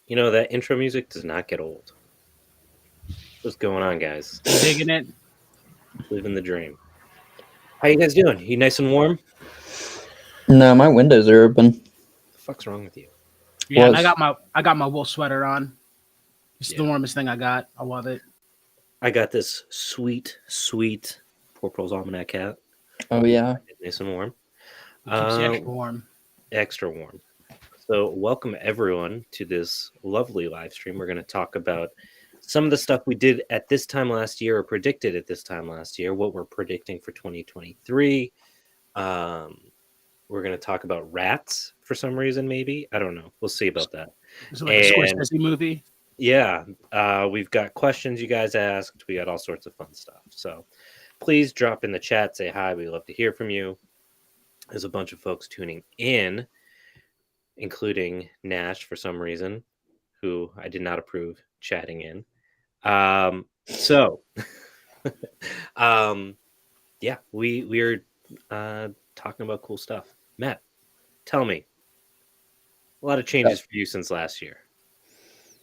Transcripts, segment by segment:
You know, that intro music does not get old. What's going on, guys? Digging it. Living the dream. How you guys doing? You nice and warm? No, my windows are open. The fuck's wrong with you? Yeah, and I Was got my wool sweater on. It's Yeah. the warmest thing I got. I love it. I got this sweet Poor Pro's Almanac hat. oh yeah. Nice and warm. It keeps you extra Um, warm. extra warm. So, welcome everyone to this lovely live stream. We're going to talk about some of the stuff we did at this time last year or predicted at this time last year, what we're predicting for 2023. We're going to talk about rats for some reason, maybe. I don't know. We'll see about that. Is it like a And Scorsese movie? yeah, we've got questions you guys asked. We got all sorts of fun stuff. So please drop in the chat, say hi. We'd love to hear from you. There's a bunch of folks tuning in, including Nash for some reason, who I did not approve chatting in. So, yeah, we're talking about cool stuff. Matt, tell me, a lot of changes for you since last year.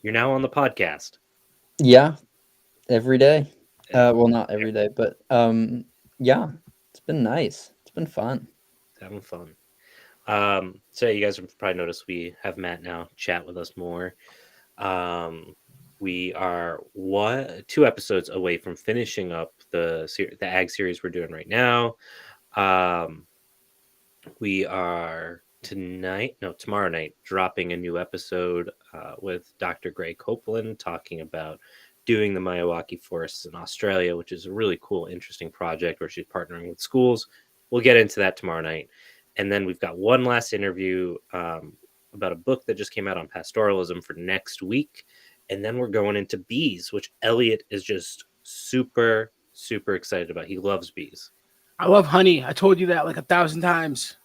You're now on the podcast. Yeah. Every day. Well, not every day, but yeah. It's been nice. It's been fun. Having fun. So you guys have probably noticed we have Matt now chat with us more. We are 2 episodes away from finishing up the ag series we're doing right now. We are tomorrow night, dropping a new episode with Dr. Gray Copeland talking about doing the Miyawaki forests in Australia, which is a really cool, interesting project where she's partnering with schools. We'll get into that tomorrow night. And then we've got one last interview about a book that just came out on pastoralism for next week. And then we're going into bees, which Elliot is just super, super excited about. He loves bees. I love honey. I told you that like 1,000 times.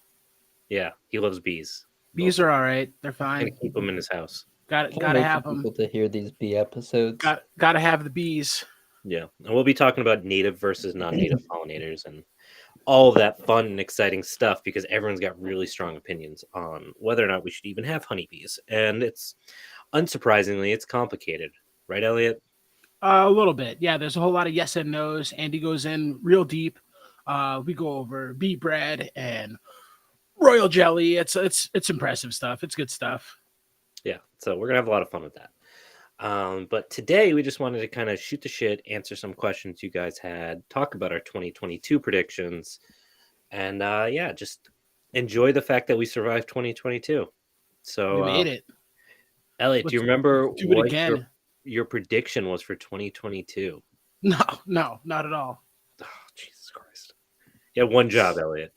Yeah, he loves bees. Bees are all right. They're Gonna fine. keep them in his house. Gotta Can't wait have for them. people to hear these bee episodes. Gotta have the bees. Yeah, and we'll be talking about native versus non-native pollinators and all of that fun and exciting stuff because everyone's got really strong opinions on whether or not we should even have honeybees. And it's unsurprisingly, it's complicated, right, Elliot? A little bit. Yeah, there's a whole lot of yes and no's. Andy goes in real deep. We go over bee bread and royal jelly. It's impressive stuff. It's good stuff. Yeah, so we're gonna have a lot of fun with that. But today we just wanted to kind of shoot the shit, answer some questions you guys had, talk about our 2022 predictions, and yeah, just enjoy the fact that we survived 2022. So We made it. Elliot, do you remember do it what again. your prediction was for 2022? No, not at all. Oh, Jesus Christ. You had one job, Elliot.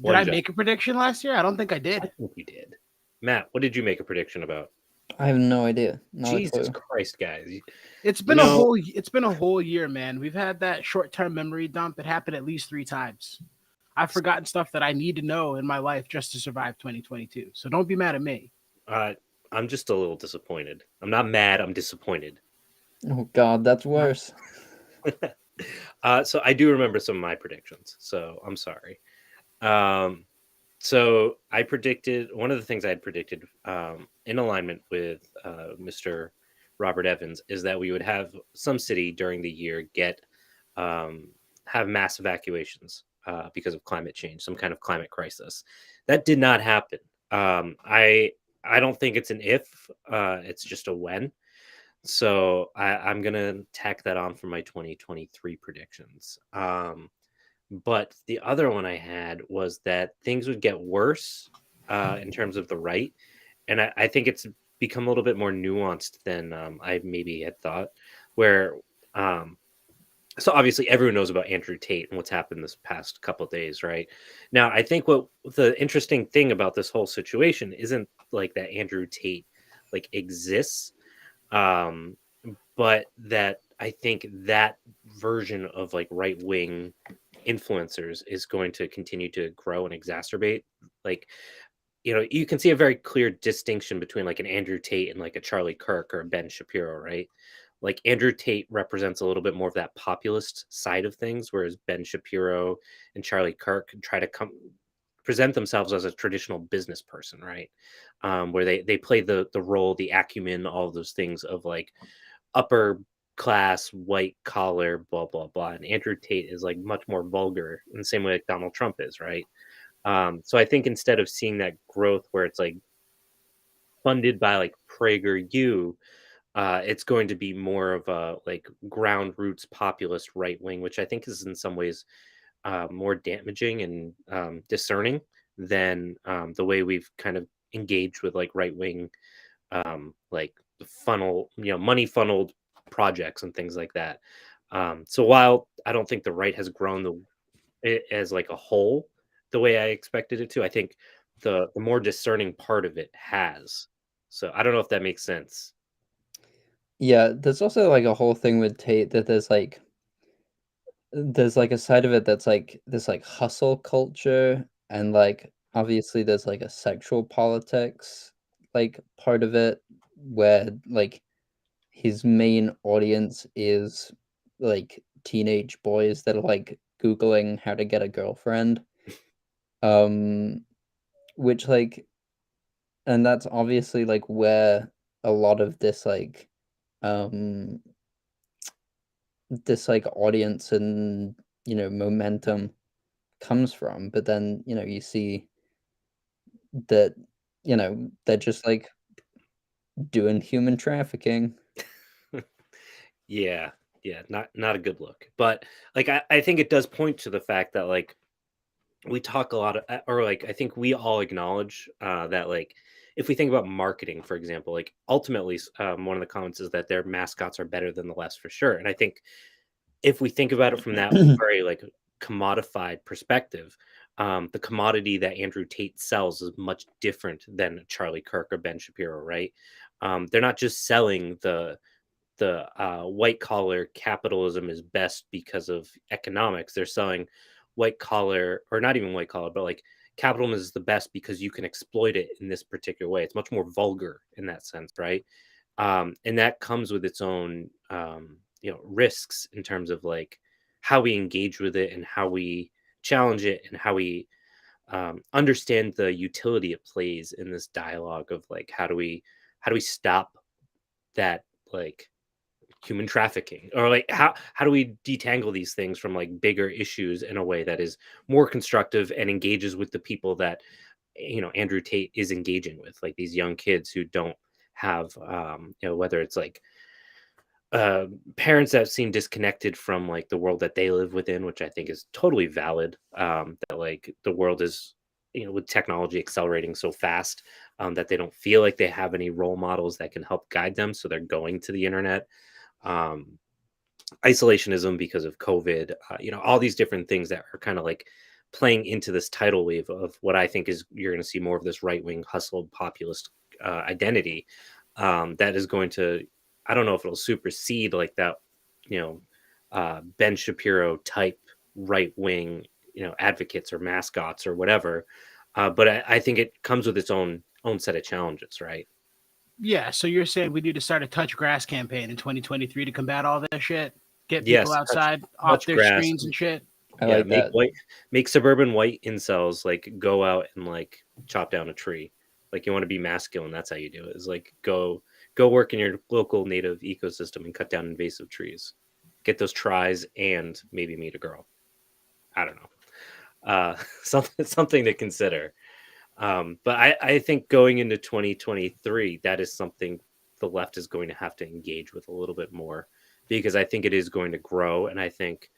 Did I make a prediction last year? I don't think I did. I think you did. Matt, what did you make a prediction about? I have no idea. Not Jesus Christ, guys. It's been a whole year, man. We've had that short-term memory dump. It happened at least 3 times. I've forgotten stuff that I need to know in my life just to survive 2022. So don't be mad at me. I'm just a little disappointed. I'm not mad. I'm disappointed. Oh God, that's worse. So I do remember some of my predictions. So I'm sorry. So I predicted one of the things I had predicted in alignment with Mr. Robert Evans is that we would have some city during the year have mass evacuations because of climate change, some kind of climate crisis. That did not happen. I don't think it's an if, it's just a when. So I'm going to tack that on for my 2023 predictions. But the other one I had was that things would get worse in terms of the right. And I think it's become a little bit more nuanced than I maybe had thought, where so obviously everyone knows about Andrew Tate and what's happened this past couple of days, right? Now, I think what the interesting thing about this whole situation isn't like that Andrew Tate like exists, but that I think that version of like right-wing influencers is going to continue to grow and exacerbate. Like, you know, you can see a very clear distinction between like an Andrew Tate and like a Charlie Kirk or a Ben Shapiro, right? Like Andrew Tate represents a little bit more of that populist side of things, whereas Ben Shapiro and Charlie Kirk try to present themselves as a traditional business person, right? Where they play the role, the acumen, all of those things of like upper class, white collar, blah blah blah. And Andrew Tate is like much more vulgar in the same way like Donald Trump is, right? So I think instead of seeing that growth where it's like funded by like PragerU, it's going to be more of a like ground roots populist right wing, which I think is in some ways more damaging and discerning than the way we've kind of engaged with like right wing, like funnel, money funneled projects and things like that. So while I don't think the right has grown as like a whole the way I expected it to, I think the more discerning part of it has. So I don't know if that makes sense. Yeah, there's also like a whole thing with Tate that there's like a side of it that's like this like hustle culture, and like obviously there's like a sexual politics like part of it where like his main audience is like teenage boys that are like googling how to get a girlfriend, um which like, and that's obviously like where a lot of um this like audience and momentum comes from. But then you see that they're just like doing human trafficking. Yeah, yeah, not a good look. But like I think it does point to the fact that like we talk a lot of, or like I think we all acknowledge that like if we think about marketing, for example, like ultimately one of the comments is that their mascots are better than the left for sure. And I think if we think about it from that very like commodified perspective, the commodity that Andrew Tate sells is much different than Charlie Kirk or Ben Shapiro, right? They're not just selling the white collar capitalism is best because of economics. They're selling white collar, or not even white collar, but like capitalism is the best because you can exploit it in this particular way. It's much more vulgar in that sense, right? And that comes with its own risks in terms of like how we engage with it and how we challenge it and how we understand the utility it plays in this dialogue of like how do we stop that like human trafficking, or like how do we detangle these things from like bigger issues in a way that is more constructive and engages with the people that Andrew Tate is engaging with, like these young kids who don't have whether it's like parents that seem disconnected from like the world that they live within, which I think is totally valid, that like the world is with technology accelerating so fast, that they don't feel like they have any role models that can help guide them, so they're going to the internet. um, Isolationism because of COVID, all these different things that are kind of like playing into this tidal wave of what I think is you're going to see more of this right wing hustled populist identity, that is going to, I don't know if it'll supersede like that, Ben Shapiro type right wing, advocates or mascots or whatever. But I think it comes with its own set of challenges, right? Yeah, so you're saying we need to start a touch grass campaign in 2023 to combat all this shit? Get people Yes, touch outside off touch their grass. screens and shit? I Yeah, like that. make suburban white incels like go out and like chop down a tree. Like you want to be masculine, that's how you do it. Is like go work in your local native ecosystem and cut down invasive trees. Get those tries and maybe meet a girl. I don't know. Something to consider. But I think going into 2023, that is something the left is going to have to engage with a little bit more, because I think it is going to grow, and I think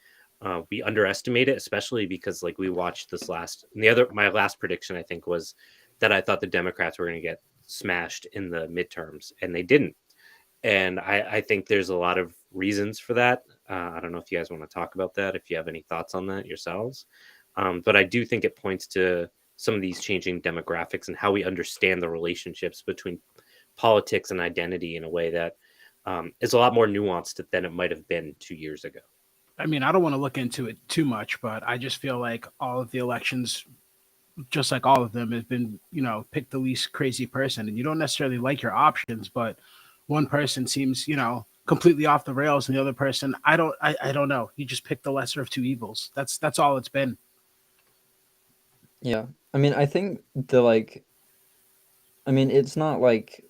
we underestimate it, especially because like we watched this last. And my last prediction I think was that I thought the Democrats were going to get smashed in the midterms, and they didn't. And I think there's a lot of reasons for that. I don't know if you guys want to talk about that, if you have any thoughts on that yourselves. But I do think it points to some of these changing demographics and how we understand the relationships between politics and identity in a way that is a lot more nuanced than it might have been 2 years ago. I mean, I don't want to look into it too much, but I just feel like all of the elections, just like all of them, have been, pick the least crazy person. And you don't necessarily like your options, but one person seems, completely off the rails, and the other person, I don't know. You just pick the lesser of two evils. That's all it's been. Yeah. I mean, I think it's not like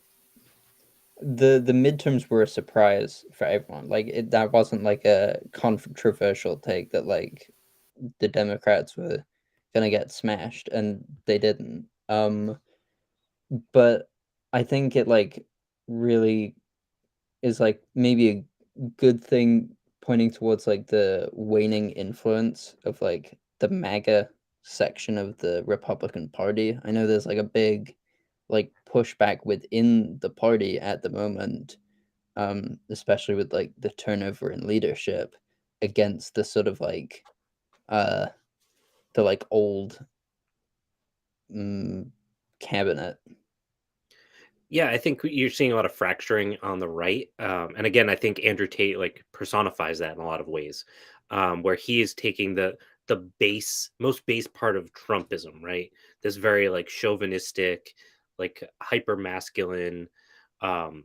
the midterms were a surprise for everyone. That wasn't like a controversial take that like the Democrats were gonna get smashed, and they didn't. But I think it like really is like maybe a good thing pointing towards like the waning influence of like the MAGA section of the Republican Party. I know there's like a big like pushback within the party at the moment, especially with like the turnover in leadership against the sort of like uh the like old cabinet. Yeah, I think you're seeing a lot of fracturing on the right, and again, I think Andrew Tate like personifies that in a lot of ways, where he is taking the most base part of Trumpism, right? This very like chauvinistic, like hyper masculine, um,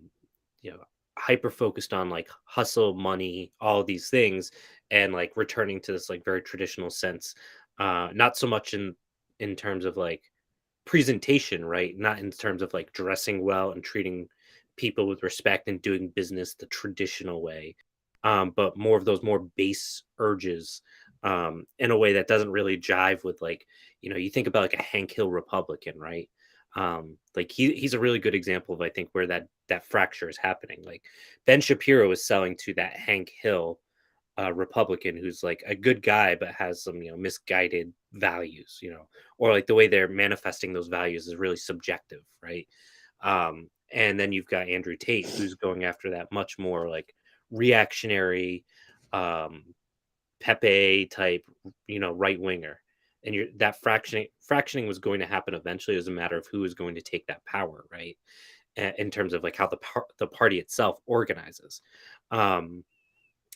you know, hyper focused on like hustle, money, all these things, and like returning to this like very traditional sense, not so much in terms of like presentation, right? Not in terms of like dressing well and treating people with respect and doing business the traditional way, but more of those more base urges, in a way that doesn't really jive with like, you think about like a Hank Hill Republican, right? Like he's a really good example of I think where that fracture is happening. Like Ben Shapiro is selling to that Hank Hill Republican who's like a good guy but has some misguided values, or like the way they're manifesting those values is really subjective, right? And then you've got Andrew Tate who's going after that much more like reactionary, um, Pepe type, right winger. And that fractioning was going to happen eventually. It was a matter of who is going to take that power, right? In terms of like how the party itself organizes. Um,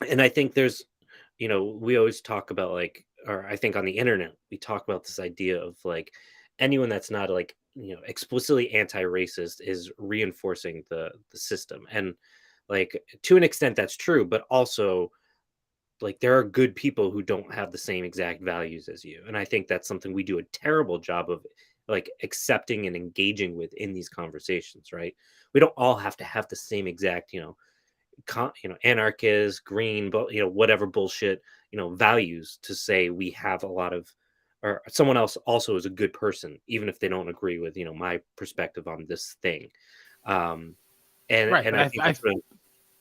and I think we always talk about like, or I think on the internet, we talk about this idea of like anyone that's not like, explicitly anti-racist is reinforcing the system. And like to an extent that's true, but also like there are good people who don't have the same exact values as you. And I think that's something we do a terrible job of like accepting and engaging with in these conversations, right? We don't all have to have the same exact, anarchist, green, but whatever bullshit, values to say we have a lot of, or someone else also is a good person, even if they don't agree with my perspective on this thing. Um, and Right, and but I think that's really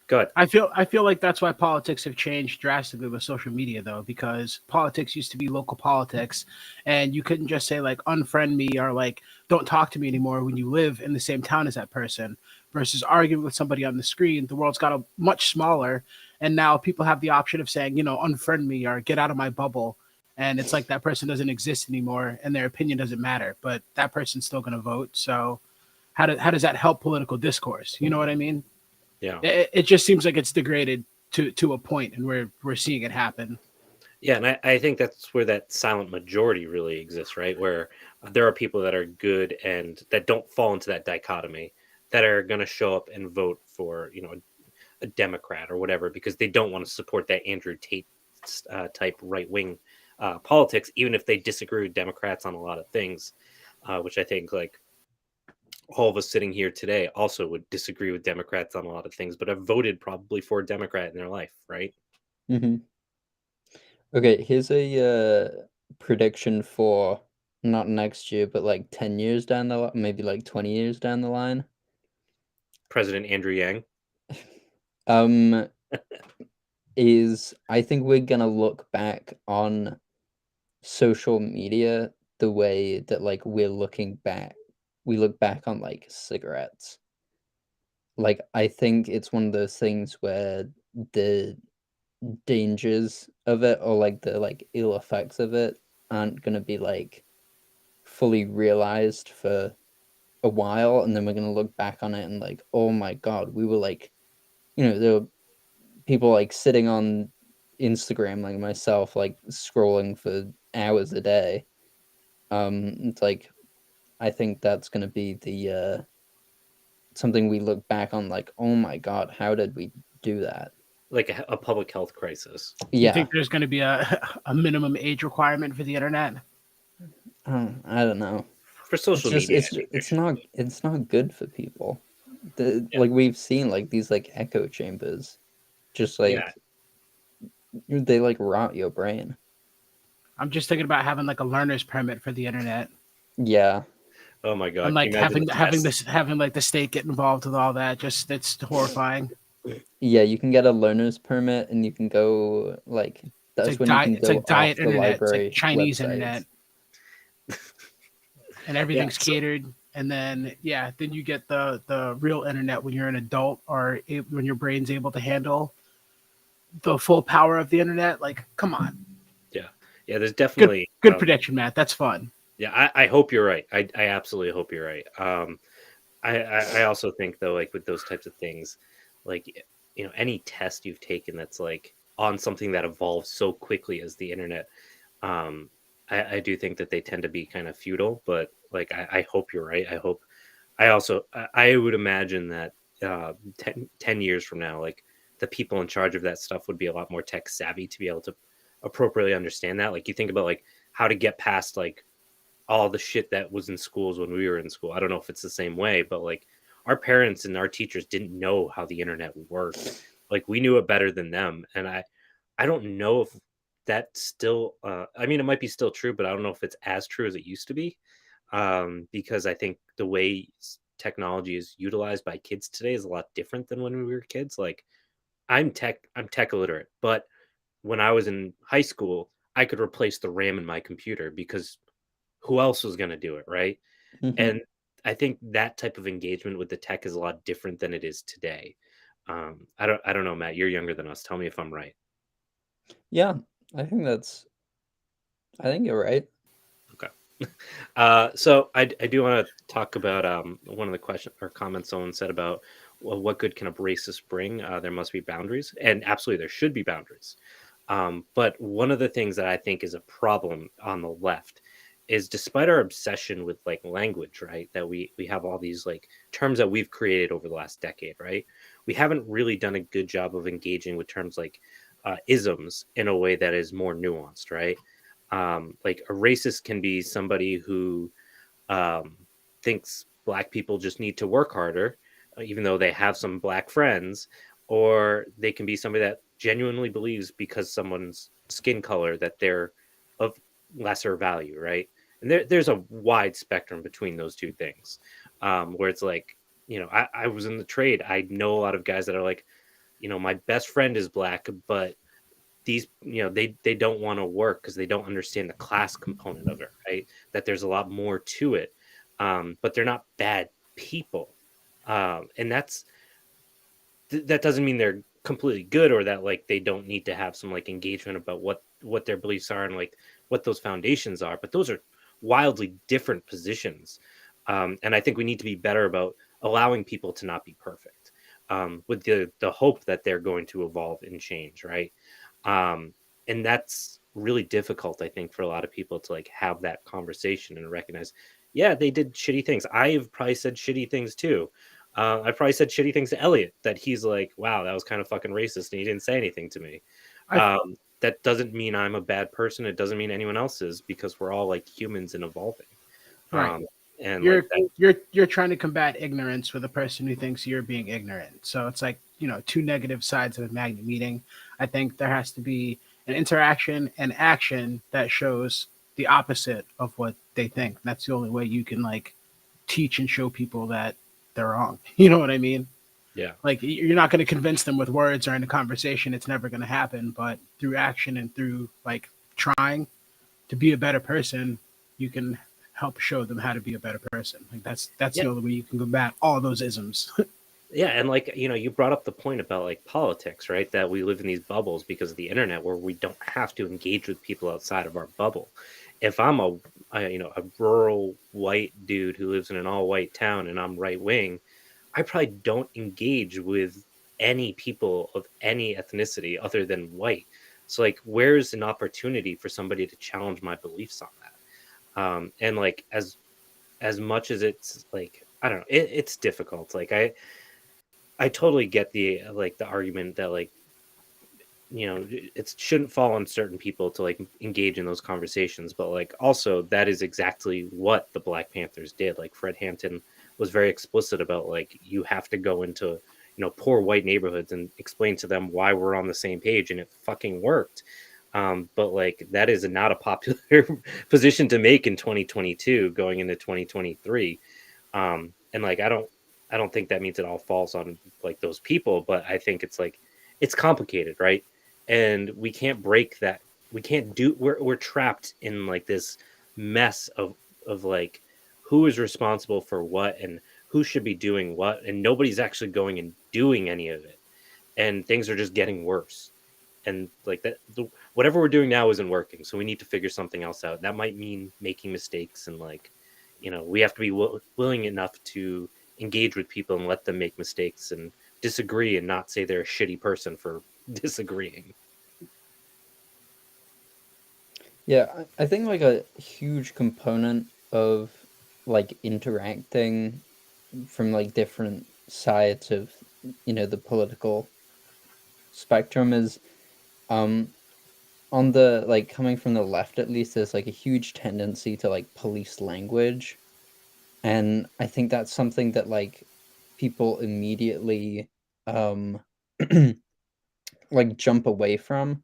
good. I feel like that's why politics have changed drastically with social media, though, because politics used to be local politics, and you couldn't just say like unfriend me or like don't talk to me anymore when you live in the same town as that person. Versus arguing with somebody on the screen, the world's got a much smaller, and now people have the option of saying unfriend me or get out of my bubble, and it's like that person doesn't exist anymore, and their opinion doesn't matter, but that person's still going to vote. So how does that help political discourse? You know what I mean? Yeah. It just seems like it's degraded to a point, and we're seeing it happen. Yeah, and I think that's where that silent majority really exists, right? Where there are people that are good and that don't fall into that dichotomy, that are going to show up and vote for, a Democrat or whatever, because they don't want to support that Andrew Tate type right wing politics, even if they disagree with Democrats on a lot of things, which I think like all of us sitting here today also would disagree with Democrats on a lot of things, but have voted probably for a Democrat in their life, right? Hmm. Okay, here's a prediction for not next year, but like 10 years down the line, maybe like 20 years down the line. President Andrew Yang. Um, is I think we're gonna look back on social media the way that like we look back on like cigarettes. Like I think it's one of those things where the dangers of it or like the like ill effects of it aren't gonna be like fully realized for a while, and then we're gonna look back on it and like, oh my god, we were like, there were people like sitting on Instagram like myself, like scrolling for hours a day. It's like I think that's gonna be the something we look back on like, oh my god, how did we do that? Like a public health crisis. You Yeah. think there's going to be a minimum age requirement for the internet? I don't know. For social media, I think there should be. It's not good for people. Yeah, Like we've seen like these like echo chambers, just yeah. like they like rot your brain. I'm just thinking about having like a learner's permit for the internet, Yeah, Oh my and God, can like you imagine the test? having like the state get involved with all that. Just it's horrifying. yeah. You can get a learner's permit, and you can go like that's when you can It's go like off diet the internet. It's like library Chinese internet, websites. and Yeah, everything's so catered. And then yeah, then you get the real internet when you're an adult or when your brain's able to handle the full power of the internet. Like, come on, yeah, yeah. There's good definitely good prediction, Matt. That's fun. yeah. I hope you're right. I absolutely hope you're right. I also think though, like with those types of things, like any test you've taken that's like on something that evolves so quickly as the internet, um, I do think that they tend to be kind of futile. But like I hope you're right. I would imagine that 10 years from now, like the people in charge of that stuff would be a lot more tech savvy to be able to appropriately understand that. Like you think about like how to get past like all the shit that was in schools when we were in school. I don't know if it's the same way, but like our parents and our teachers didn't know how the internet worked. Like we knew it better than them. And I don't know if that's still I mean it might be still true, but I don't know if it's as true as it used to be. Because I think the way technology is utilized by kids today is a lot different than when we were kids. Like I'm tech illiterate, but when I was in high school, I could replace the RAM in my computer because who else was going to do it, right? Hmm. And I think that type of engagement with the tech is a lot different than it is today. I don't know, Matt. You're younger than us. Tell me if I'm right. Yeah, I think I think you're right. Okay. So I do want to talk about one of the questions or comments someone said about well, what good can a racist bring? There must be boundaries, and absolutely there should be boundaries. But one of the things that I think is a problem on the left is despite our obsession with like language, right? That we have all these like terms that we've created over the last decade, right? We haven't really done a good job of engaging with terms like isms in a way that is more nuanced, right? Like a racist can be somebody who um, thinks black people just need to work harder, even though they have some black friends, or they can be somebody that genuinely believes because someone's skin color that they're of lesser value, right? And there's a wide spectrum between those two things, where it's like, I was in the trade. I know a lot of guys that are like, my best friend is black, but these they don't want to work because they don't understand the class component of it, right? That there's a lot more to it, but they're not bad people, and that doesn't mean they're completely good or that like they don't need to have some like engagement about what their beliefs are and like what those foundations are, but those are wildly different positions, and I think we need to be better about allowing people to not be perfect, with the hope that they're going to evolve and change, right? um, and that's really difficult, I think, for a lot of people to like have that conversation and recognize, yeah, they did shitty things. I've probably said shitty things too. I probably said shitty things to Elliot that he's like, wow, that was kind of fucking racist, and he didn't say anything to me. I That doesn't mean I'm a bad person. It doesn't mean anyone else is, because we're all like humans and evolving. right. Um, and like You're that, you're trying to combat ignorance with a person who thinks you're being ignorant. So it's like, two negative sides of a magnet meeting. I think there has to be an interaction and action that shows the opposite of what they think. That's the only way you can like teach and show people that they're wrong. You know what I mean? yeah, Like you're not going to convince them with words or in a conversation. It's never going to happen. But through action and through like trying to be a better person, you can help show them how to be a better person. Like that's yeah. the only way you can combat all those isms. Yeah, and like you brought up the point about like politics, right? That we live in these bubbles because of the internet, where we don't have to engage with people outside of our bubble. If I'm a rural white dude who lives in an all white town and I'm right wing, I probably don't engage with any people of any ethnicity other than white. So like, where's an opportunity for somebody to challenge my beliefs on that? And like as much as it's like I don't know, it's difficult. Like I totally get the like the argument that like you know, it shouldn't fall on certain people to like engage in those conversations, but like also that is exactly what the Black Panthers did. Like Fred Hampton was very explicit about like you have to go into, poor white neighborhoods and explain to them why we're on the same page, and it fucking worked. But like that is not a popular position to make in 2022 going into 2023. And like I don't think that means it all falls on like those people, but I think it's like it's complicated, right? And we can't break that. We can't do. We're trapped in like this mess of like who is responsible for what and who should be doing what, and nobody's actually going and doing any of it, and things are just getting worse. And like that, whatever we're doing now isn't working, so we need to figure something else out. That might mean making mistakes, and like, we have to be willing enough to engage with people and let them make mistakes and disagree and not say they're a shitty person for disagreeing. Yeah, I think like a huge component of like interacting from like different sides of the political spectrum is um on the like coming from the left, at least, there's like a huge tendency to like police language, and I think that's something that like people immediately um like jump away from.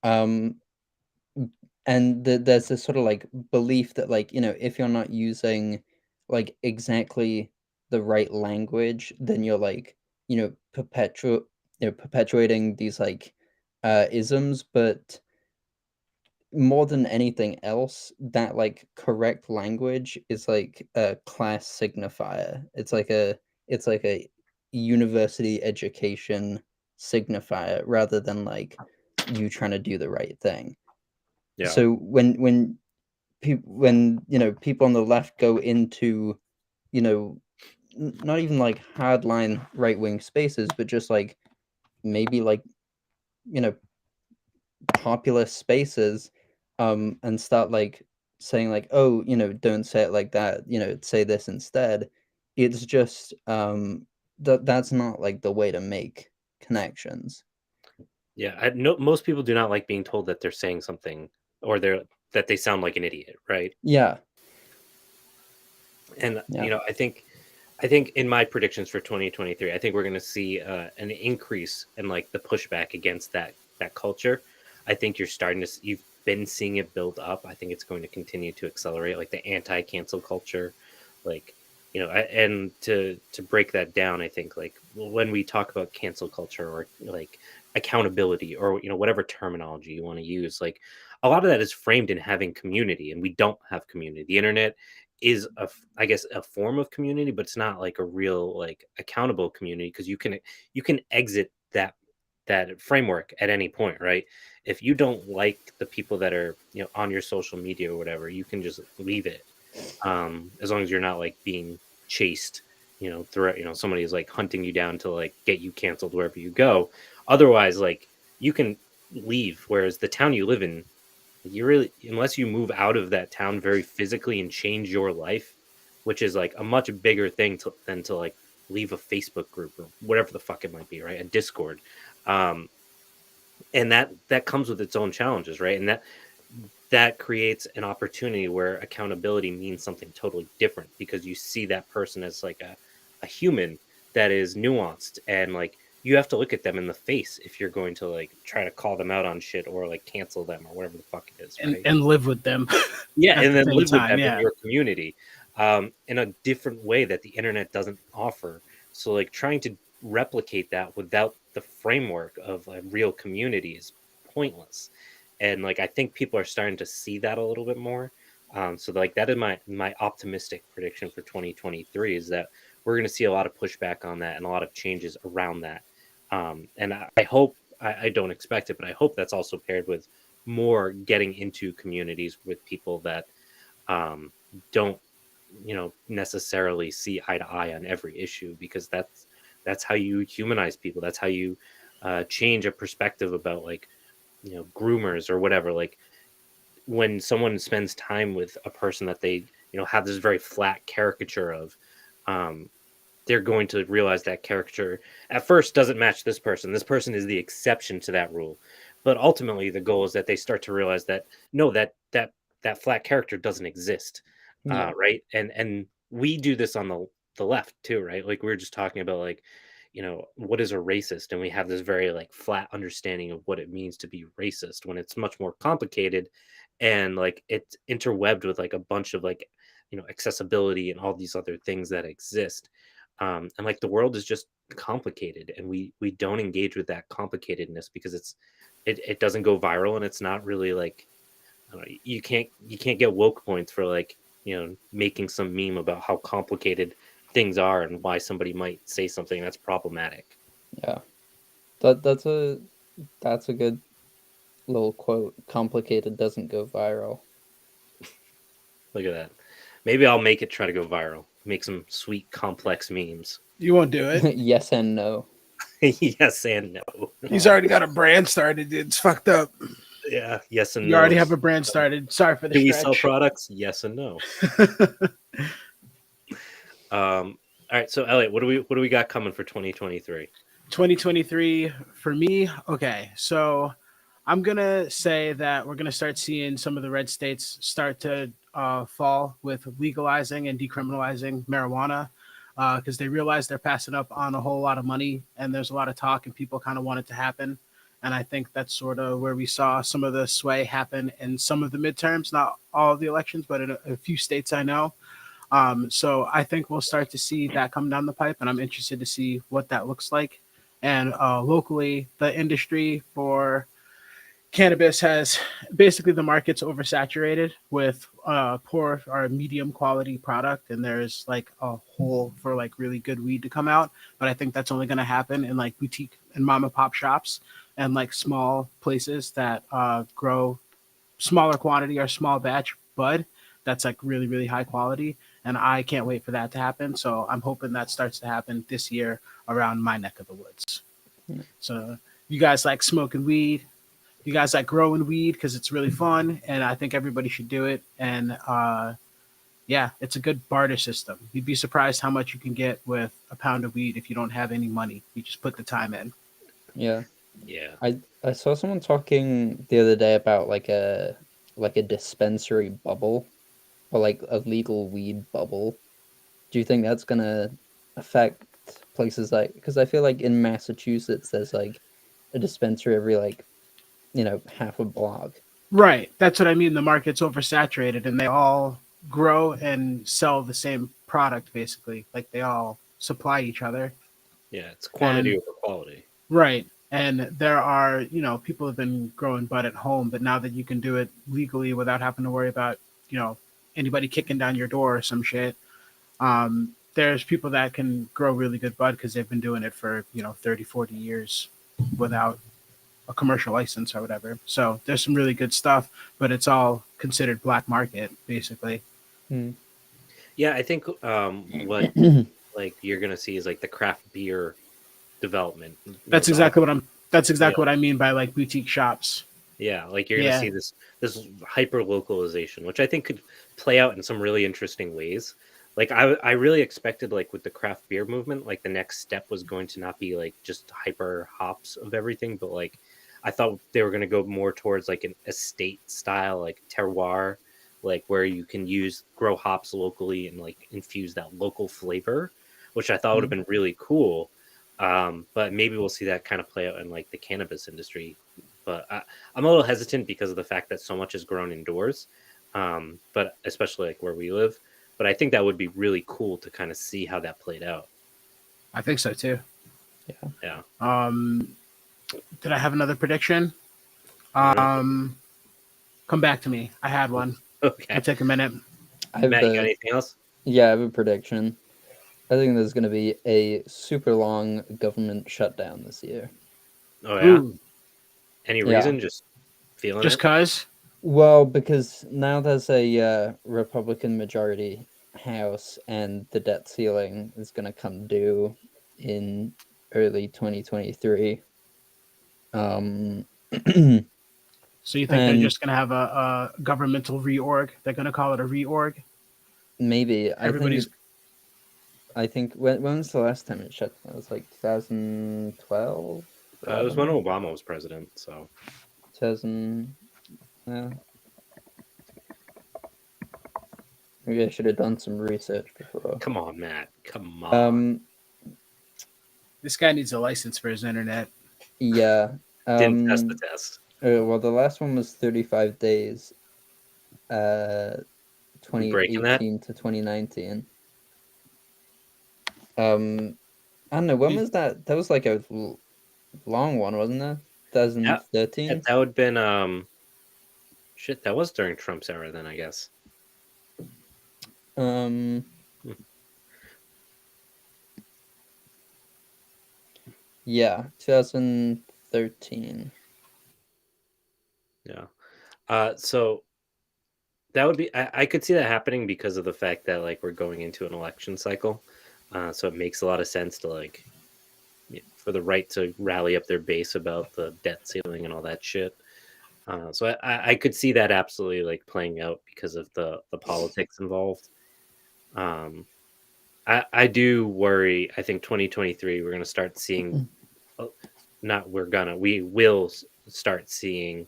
um and there's this sort of like belief that like if you're not using like exactly the right language, then you're like perpetuating these like isms. But more than anything else, that like correct language is like a class signifier. It's like a university education signifier rather than like you trying to do the right thing. Yeah. So when people on the left go into you know not even like hardline right-wing spaces, but just like maybe like you know populist spaces, and start like saying like, oh, don't say it like that, say this instead. It's just that's not like the way to make connections. Yeah, I know most people do not like being told that they're saying something or that they sound like an idiot, right? Yeah, And yeah. I think in my predictions for 2023, I think we're going to see an increase in like the pushback against that culture. I think you've been seeing it build up. I think it's going to continue to accelerate, like the anti-cancel culture, like and to break that down, I think like when we talk about cancel culture or like accountability or whatever terminology you want to use, like a lot of that is framed in having community, and we don't have community. The internet is I guess a form of community, but it's not like a real like accountable community because you can exit that framework at any point, right? If you don't like the people that are on your social media or whatever, you can just leave it, as long as you're not like being chased, throughout, somebody is like hunting you down to like get you canceled wherever you go. Otherwise, like you can leave. Whereas the town you live in, you really, unless you move out of that town very physically and change your life, which is like a much bigger thing than to like leave a Facebook group or whatever the fuck it might be, right? A Discord. Um, and that comes with its own challenges, right? And that creates an opportunity where accountability means something totally different because you see that person as like a human that is nuanced, and like you have to look at them in the face if you're going to like try to call them out on shit or like cancel them or whatever the fuck it is, right? and live with them. Yeah, At and the then same live with time. them in Yeah. your community, in a different way that the internet doesn't offer. So like trying to replicate that without the framework of a real community is pointless. And like I think people are starting to see that a little bit more. So like that is my optimistic prediction for 2023 is that we're going to see a lot of pushback on that and a lot of changes around that. And I hope I don't expect it, but I hope that's also paired with more getting into communities with people that um, don't necessarily see eye to eye on every issue, because that's how you humanize people. That's how you change a perspective about like groomers or whatever. Like when someone spends time with a person that they have this very flat caricature of, um, they're going to realize that character at first doesn't match this person. This person is the exception to that rule. But ultimately, the goal is that they start to realize that no, that flat character doesn't exist, Yeah. right? And we do this on the left too, right? Like we were just talking about, like, what is a racist, and we have this very like flat understanding of what it means to be racist when it's much more complicated, and like it's interwebbed with like a bunch of like accessibility and all these other things that exist. And like the world is just complicated, and we don't engage with that complicatedness because it doesn't go viral, and it's not really like, I don't know, you can't get woke points for like making some meme about how complicated things are and why somebody might say something that's problematic. Yeah. That's a good little quote. Complicated doesn't go viral. Look at that. Maybe I'll make it try to go viral. Make some sweet complex memes. You won't do it. Yes and no. Yes and no. He's already got a brand started, dude. It's fucked up. Yeah, yes and You no. already have a brand started. Sorry for the Do we stretch. sell products? Yes and no. All right, so Elliot, what do we got coming for 2023? 2023 for me, okay. So I'm gonna say that we're gonna start seeing some of the red states start to fall with legalizing and decriminalizing marijuana, because they realize they're passing up on a whole lot of money, and there's a lot of talk, and people kind of want it to happen. And I think that's sort of where we saw some of the sway happen in some of the midterms, not all of the elections, but in a few states I know. So I think we'll start to see that come down the pipe, and I'm interested to see what that looks like. And locally, the industry for cannabis has basically, the market's oversaturated with poor or medium quality product, and there's like a hole for like really good weed to come out. But I think that's only going to happen in like boutique and mom and pop shops and like small places that grow smaller quantity or small batch bud that's like really, really high quality. And I can't wait for that to happen. So I'm hoping that starts to happen this year around my neck of the woods. Yeah. So you guys like smoking weed, you guys like growing weed because it's really fun, and I think everybody should do it. And yeah, it's a good barter system. You'd be surprised how much you can get with a pound of weed if you don't have any money. You just put the time in. Yeah. Yeah. I saw someone talking the other day about like a dispensary bubble, or like a legal weed bubble. Do you think that's gonna affect places like, because I feel like in Massachusetts there's like a dispensary every like half a block. Right. That's what I mean. The market's oversaturated, and they all grow and sell the same product basically. Like they all supply each other. Yeah, it's quantity And over quality. right. And there are, people have been growing bud at home, but now that you can do it legally without having to worry about, anybody kicking down your door or some shit, there's people that can grow really good bud because they've been doing it for, 30, 40 years without a commercial license or whatever. So there's some really good stuff, but it's all considered black market, basically. Yeah, I think what like you're gonna see is like the craft beer development. That's exactly what I mean by like boutique shops. Yeah, like you're gonna see this hyper localization, which I think could play out in some really interesting ways. Like I really expected, like with the craft beer movement, like the next step was going to not be like just hyper hops of everything, but like I thought they were gonna go more towards like an estate style, like terroir, like where you can grow hops locally and like infuse that local flavor, which I thought would have been really cool. But maybe we'll see that kind of play out in like the cannabis industry. But I'm a little hesitant because of the fact that so much is grown indoors, but especially like where we live. But I think that would be really cool to kind of see how that played out. I think so too. Yeah. Did I have another prediction? Come back to me. I had one. Okay. It'll take a minute. Matt, you got anything else? Yeah, I have a prediction. I think there's going to be a super long government shutdown this year. Oh yeah. Ooh, Any reason? Just feeling just it? cause? Well, because now there's a Republican majority House, and the debt ceiling is going to come due in early 2023. So you think they're just going to have a governmental reorg? They're going to call it a reorg? Maybe. I I think when was the last time it shut down? It was like 2012. It was when Obama was president. So 2000. Yeah. Maybe I should have done some research before. come on, Matt. Come on. This guy needs a license for his internet. Yeah. Didn't test the test. Well, the last one was 35 days. Breaking that? 2018 to 2019. I don't know. When was that? That was like a long one, wasn't it? 2013. Yeah, that would have been shit. That was during Trump's era, then I guess. Yeah, 2013. Yeah. So that would be. I could see that happening because of the fact that like we're going into an election cycle. So it makes a lot of sense to like for the right to rally up their base about the debt ceiling and all that shit. So I could see that absolutely like playing out because of the politics involved. I do worry. I think 2023 we're going to start seeing. We will start seeing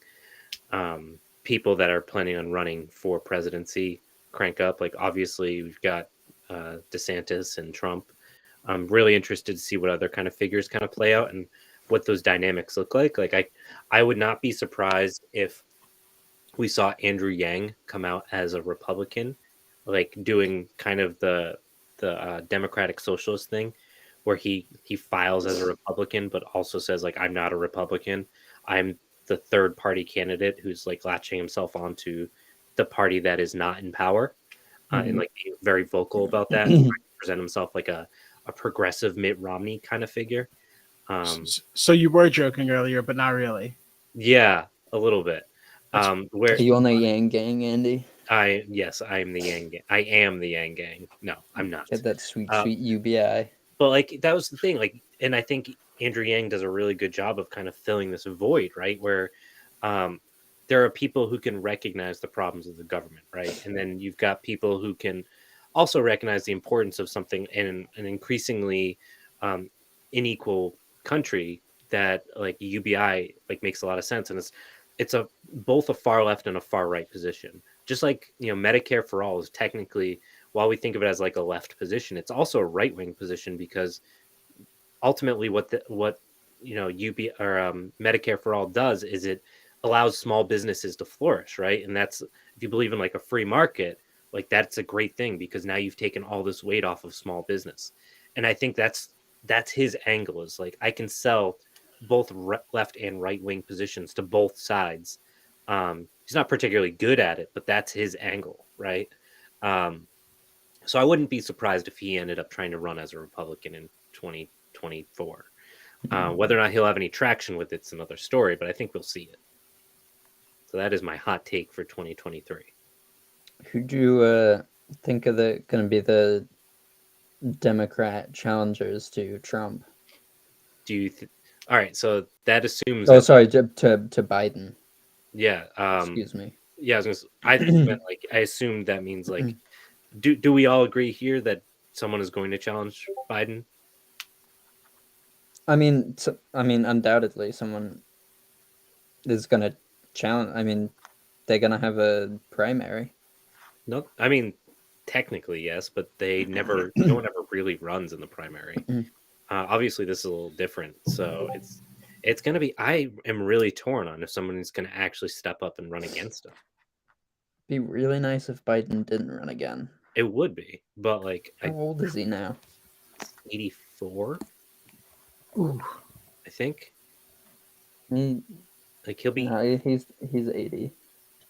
people that are planning on running for presidency crank up. Like obviously we've got DeSantis and Trump. I'm really interested to see what other kind of figures kind of play out and what those dynamics look like. Like I would not be surprised if we saw Andrew Yang come out as a Republican, like doing kind of the Democratic Socialist thing, where he files as a Republican, but also says like I'm not a Republican. I'm the third party candidate who's like latching himself onto the party that is not in power, and like being very vocal about that, and trying to present himself like a progressive Mitt Romney kind of figure. So you were joking earlier, but not really. Yeah, a little bit. Where Are you on the Yang Gang, Andy? Yes, I am the Yang Gang. I am the Yang Gang. No, I'm not. Get that sweet UBI. But like that was the thing. Like, and I think Andrew Yang does a really good job of kind of filling this void, right? Where there are people who can recognize the problems of the government, right? And then you've got people who can also recognize the importance of something in an increasingly unequal country that like UBI like makes a lot of sense, and it's both a far left and a far right position. Just like Medicare for all is technically, while we think of it as like a left position, it's also a right wing position because ultimately what UB or Medicare for all does is it allows small businesses to flourish, right? And that's if you believe in like a free market, like that's a great thing because now you've taken all this weight off of small business. And I think that's his angle is like I can sell both left and right wing positions to both sides. He's not particularly good at it, but that's his angle, right? So I wouldn't be surprised if he ended up trying to run as a Republican in 2024. Whether or not he'll have any traction with it's another story, but I think we'll see it. So that is my hot take for 2023. Who do you think are going to be the Democrat challengers to Trump? Do you? All right, so that assumes. Oh, sorry, to Biden. Yeah. Excuse me. Yeah, I meant like I assumed that means like, do we all agree here that someone is going to challenge Biden? I mean, undoubtedly, someone is going to challenge. I mean, they're going to have a primary. No, I mean, technically yes, but they never. No one ever really runs in the primary. Obviously, this is a little different, so it's going to be. I am really torn on if someone is going to actually step up and run against him. Be really nice if Biden didn't run again. It would be, but like, how old is he now? 84. Ooh. I think. Like he'll be. No, he's 80.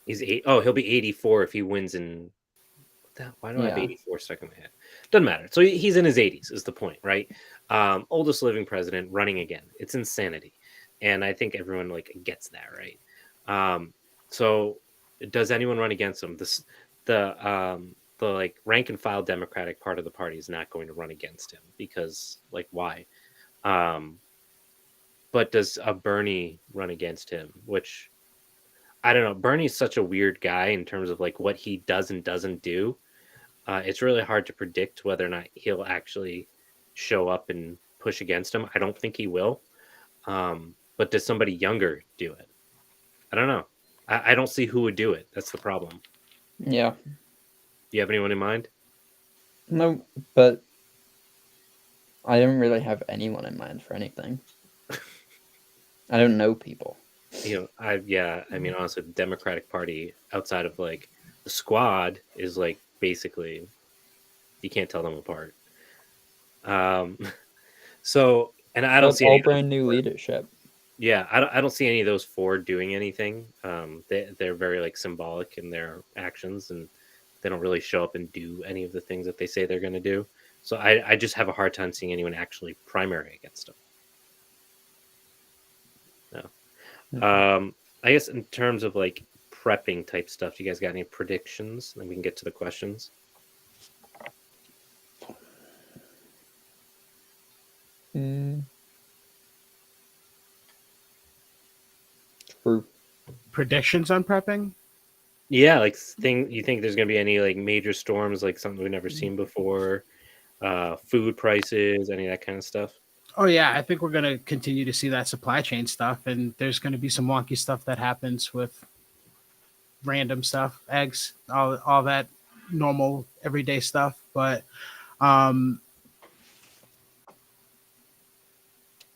He's 8. Oh, he'll be 84 if he wins in. Why do I have 84 stuck in my head? Doesn't matter. So he's in his 80s is the point, right? Oldest living president running again. It's insanity, and I think everyone like gets that, right? So does anyone run against him? The like rank and file Democratic part of the party is not going to run against him because like why? But does a Bernie run against him? Which I don't know. Bernie's such a weird guy in terms of like what he does and doesn't do. It's really hard to predict whether or not he'll actually show up and push against him. I don't think he will. But does somebody younger do it? I don't know. I don't see who would do it. That's the problem. Yeah. Do you have anyone in mind? No, but I don't really have anyone in mind for anything. I don't know people. I mean, honestly, the Democratic Party outside of like the Squad is like basically you can't tell them apart. So, and I don't see all any brand new leadership. Yeah, I don't see any of those four doing anything. They're very like symbolic in their actions, and they don't really show up and do any of the things that they say they're going to do. So I just have a hard time seeing anyone actually primary against them. No. I guess in terms of like prepping type stuff, do you guys got any predictions? Then we can get to the questions. True. Predictions on prepping? Yeah, like you think there's going to be any like major storms, like something we've never seen before, food prices, any of that kind of stuff? Oh yeah, I think we're going to continue to see that supply chain stuff, and there's going to be some wonky stuff that happens with random stuff, eggs, all that normal everyday stuff. But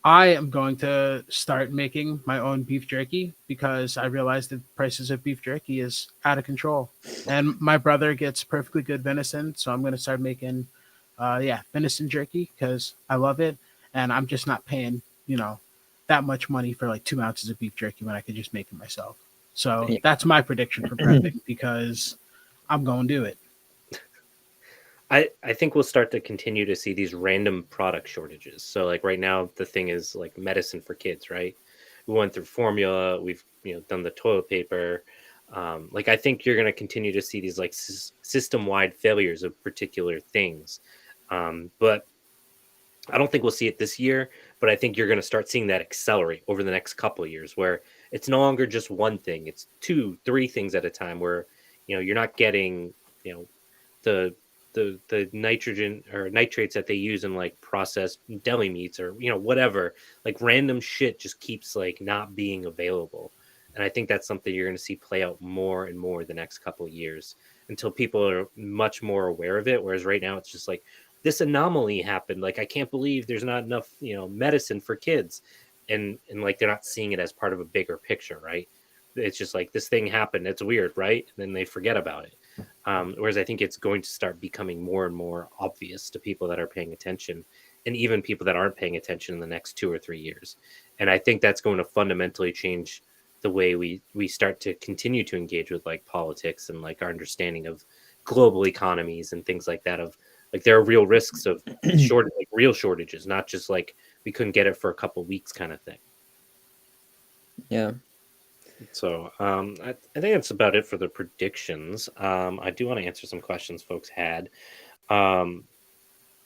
I am going to start making my own beef jerky because I realized the prices of beef jerky is out of control. And my brother gets perfectly good venison, so I'm going to start making, venison jerky because I love it, and I'm just not paying, that much money for like 2 ounces of beef jerky when I could just make it myself. So Yeah. that's my prediction for prepping because I'm going to do it. I think we'll start to continue to see these random product shortages. So like right now, the thing is like medicine for kids, right? We went through formula. We've done the toilet paper. Like I think you're going to continue to see these like system-wide failures of particular things. But I don't think we'll see it this year. But I think you're going to start seeing that accelerate over the next couple of years, where it's no longer just one thing; it's 2, 3 things at a time. Where you're not getting the the nitrogen or nitrates that they use in like processed deli meats or whatever, like random shit just keeps like not being available. And I think that's something you're going to see play out more and more the next couple of years until people are much more aware of it, whereas right now it's just like this anomaly happened, like I can't believe there's not enough medicine for kids, and like they're not seeing it as part of a bigger picture, right? It's just like this thing happened, it's weird, right? And then they forget about it. Whereas I think it's going to start becoming more and more obvious to people that are paying attention, and even people that aren't paying attention in the next 2 or 3 years. And I think that's going to fundamentally change the way we start to continue to engage with like politics and like our understanding of global economies and things like that. Of like there are real risks of real shortages, not just like we couldn't get it for a couple weeks kind of thing. Yeah. So I think that's about it for the predictions. I do want to answer some questions folks had. One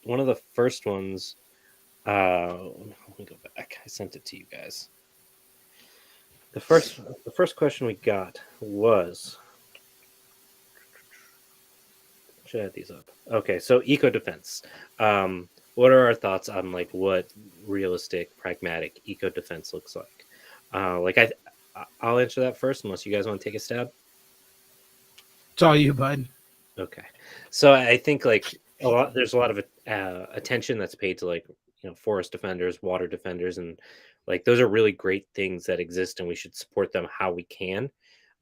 of the first ones, let me go back. I sent it to you guys. The first question we got was, should I add these up? Okay, so eco defense. What are our thoughts on like what realistic, pragmatic eco defense looks like? I'll answer that first, unless you guys want to take a stab. It's all you, bud. Okay, so I think like there's a lot of attention that's paid to like forest defenders, water defenders, and like those are really great things that exist, and we should support them how we can.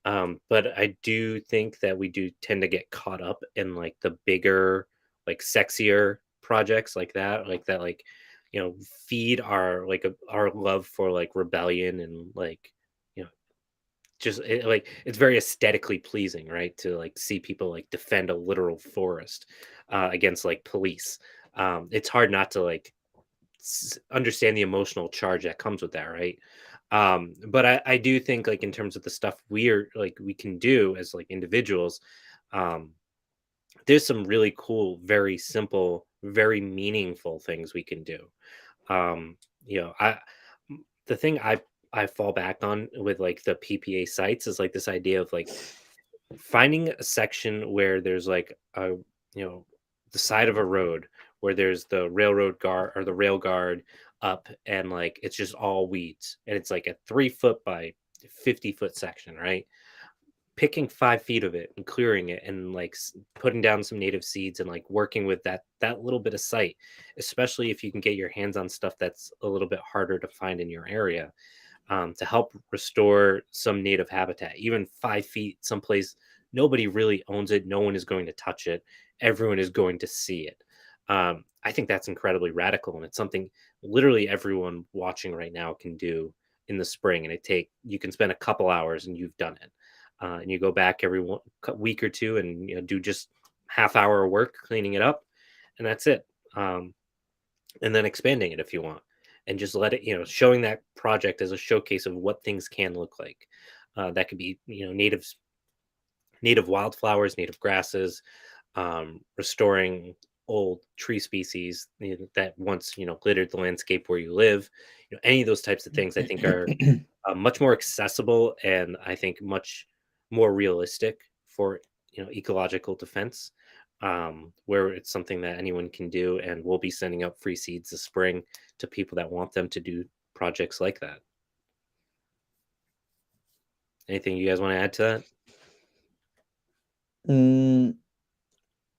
But I do think that we do tend to get caught up in like the bigger, like sexier projects like that, like feed our like our love for like rebellion and like just like it's very aesthetically pleasing, right? To like see people like defend a literal forest against like police. It's hard not to like understand the emotional charge that comes with that, right? But I do think like in terms of the stuff we can do as like individuals, um, there's some really cool, very simple, very meaningful things we can do. Um, I the thing I fall back on with like the PPA sites is like this idea of like finding a section where there's like a the side of a road where there's the railroad guard or the rail guard up, and like it's just all weeds, and it's like a 3 foot by 50 foot section, right? Picking 5 feet of it and clearing it, and like putting down some native seeds, and like working with that little bit of site, especially if you can get your hands on stuff that's a little bit harder to find in your area, to help restore some native habitat, even 5 feet someplace nobody really owns it, no one is going to touch it, everyone is going to see it. I think that's incredibly radical, and it's something literally everyone watching right now can do in the spring. And you can spend a couple hours and you've done it. And you go back every week or two, and do just half-hour work cleaning it up, and that's it. And then expanding it if you want, and just let it, showing that project as a showcase of what things can look like. That could be, native wildflowers, native grasses, restoring old tree species that once glittered the landscape where you live. Any of those types of things I think are much more accessible, and I think much more realistic for ecological defense, where it's something that anyone can do, and we'll be sending out free seeds this spring to people that want them to do projects like that. Anything you guys want to add to that?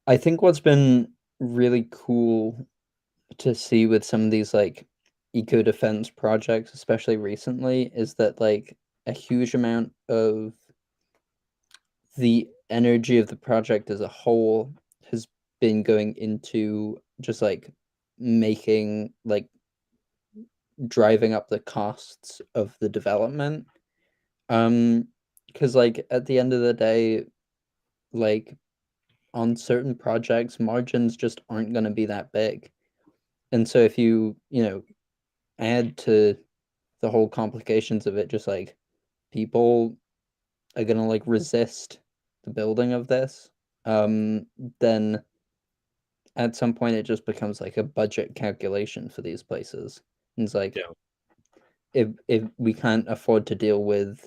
I think what's been really cool to see with some of these like eco defense projects, especially recently, is that like a huge amount of the energy of the project as a whole has been going into just like making like driving up the costs of the development. Because like at the end of the day, like on certain projects, margins just aren't going to be that big. And so if you add to the whole complications of it, just like people are going to like resist the building of this, then at some point it just becomes like a budget calculation for these places. And it's like, Yeah. if we can't afford to deal with,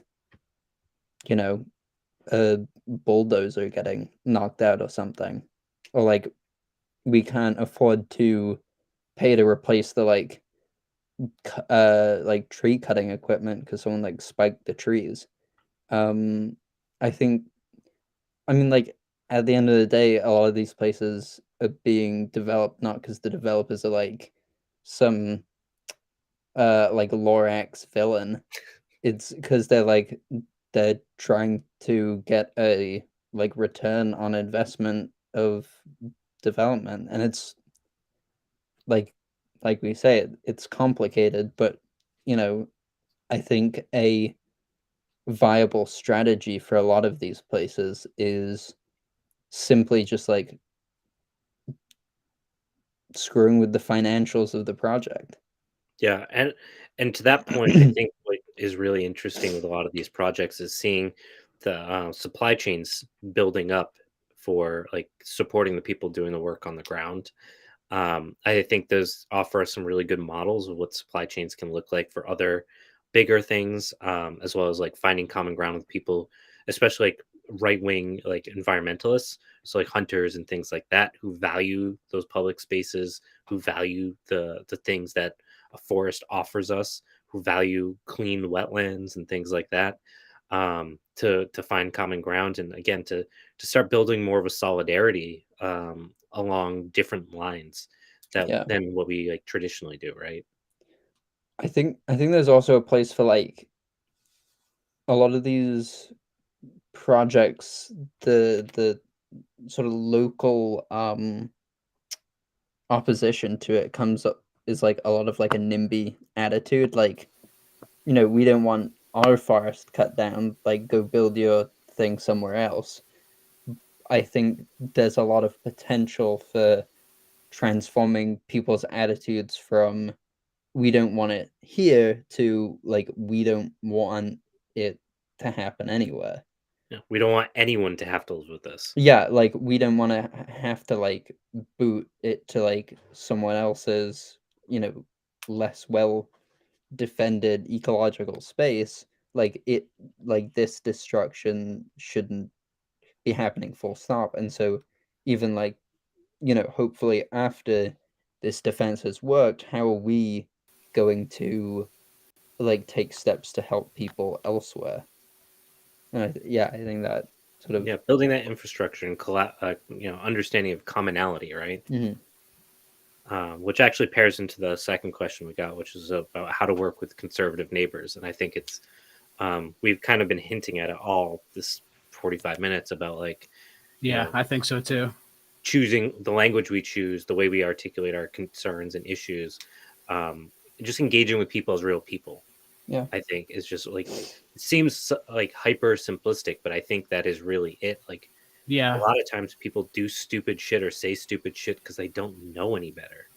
a bulldozer getting knocked out or something, or like we can't afford to pay to replace the like tree cutting equipment because someone like spiked the trees. I think, I mean, like at the end of the day, a lot of these places are being developed not because the developers are like some like Lorax villain. It's because they're trying to get a like return on investment of development, and it's like we say, it's complicated, but I think a viable strategy for a lot of these places is simply just like screwing with the financials of the project. Yeah, and to that point, I think what is really interesting with a lot of these projects is seeing the supply chains building up for like supporting the people doing the work on the ground. I think those offer us some really good models of what supply chains can look like for other bigger things, as well as like finding common ground with people, especially like right wing like environmentalists, so like hunters and things like that, who value those public spaces, who value the things that a forest offers us, who value clean wetlands and things like that. To find common ground, and again to start building more of a solidarity, along different lines that Yeah. than what we like traditionally do, right? I think there's also a place for like a lot of these projects, the sort of local opposition to it comes up is like a lot of like a NIMBY attitude, like we don't want our forest cut down, like go build your thing somewhere else. I think there's a lot of potential for transforming people's attitudes from we don't want it here to like we don't want it to happen anywhere. Yeah, we don't want anyone to have to live with this. Yeah, like we don't want to have to like boot it to like someone else's, less well defended ecological space. Like it, like this destruction shouldn't be happening full stop. And so even like hopefully after this defense has worked, how are we going to like take steps to help people elsewhere? And I think that sort of building that infrastructure and understanding of commonality, right? Mhm. Which actually pairs into the second question we got, which is about how to work with conservative neighbors. And I think it's we've kind of been hinting at it all this 45 minutes about like Yeah, I think so too. choosing the language we choose, the way we articulate our concerns and issues, just engaging with people as real people. Yeah. I think is just like it seems like hyper simplistic, but I think that is really it. Like a lot of times people do stupid shit or say stupid shit because they don't know any better.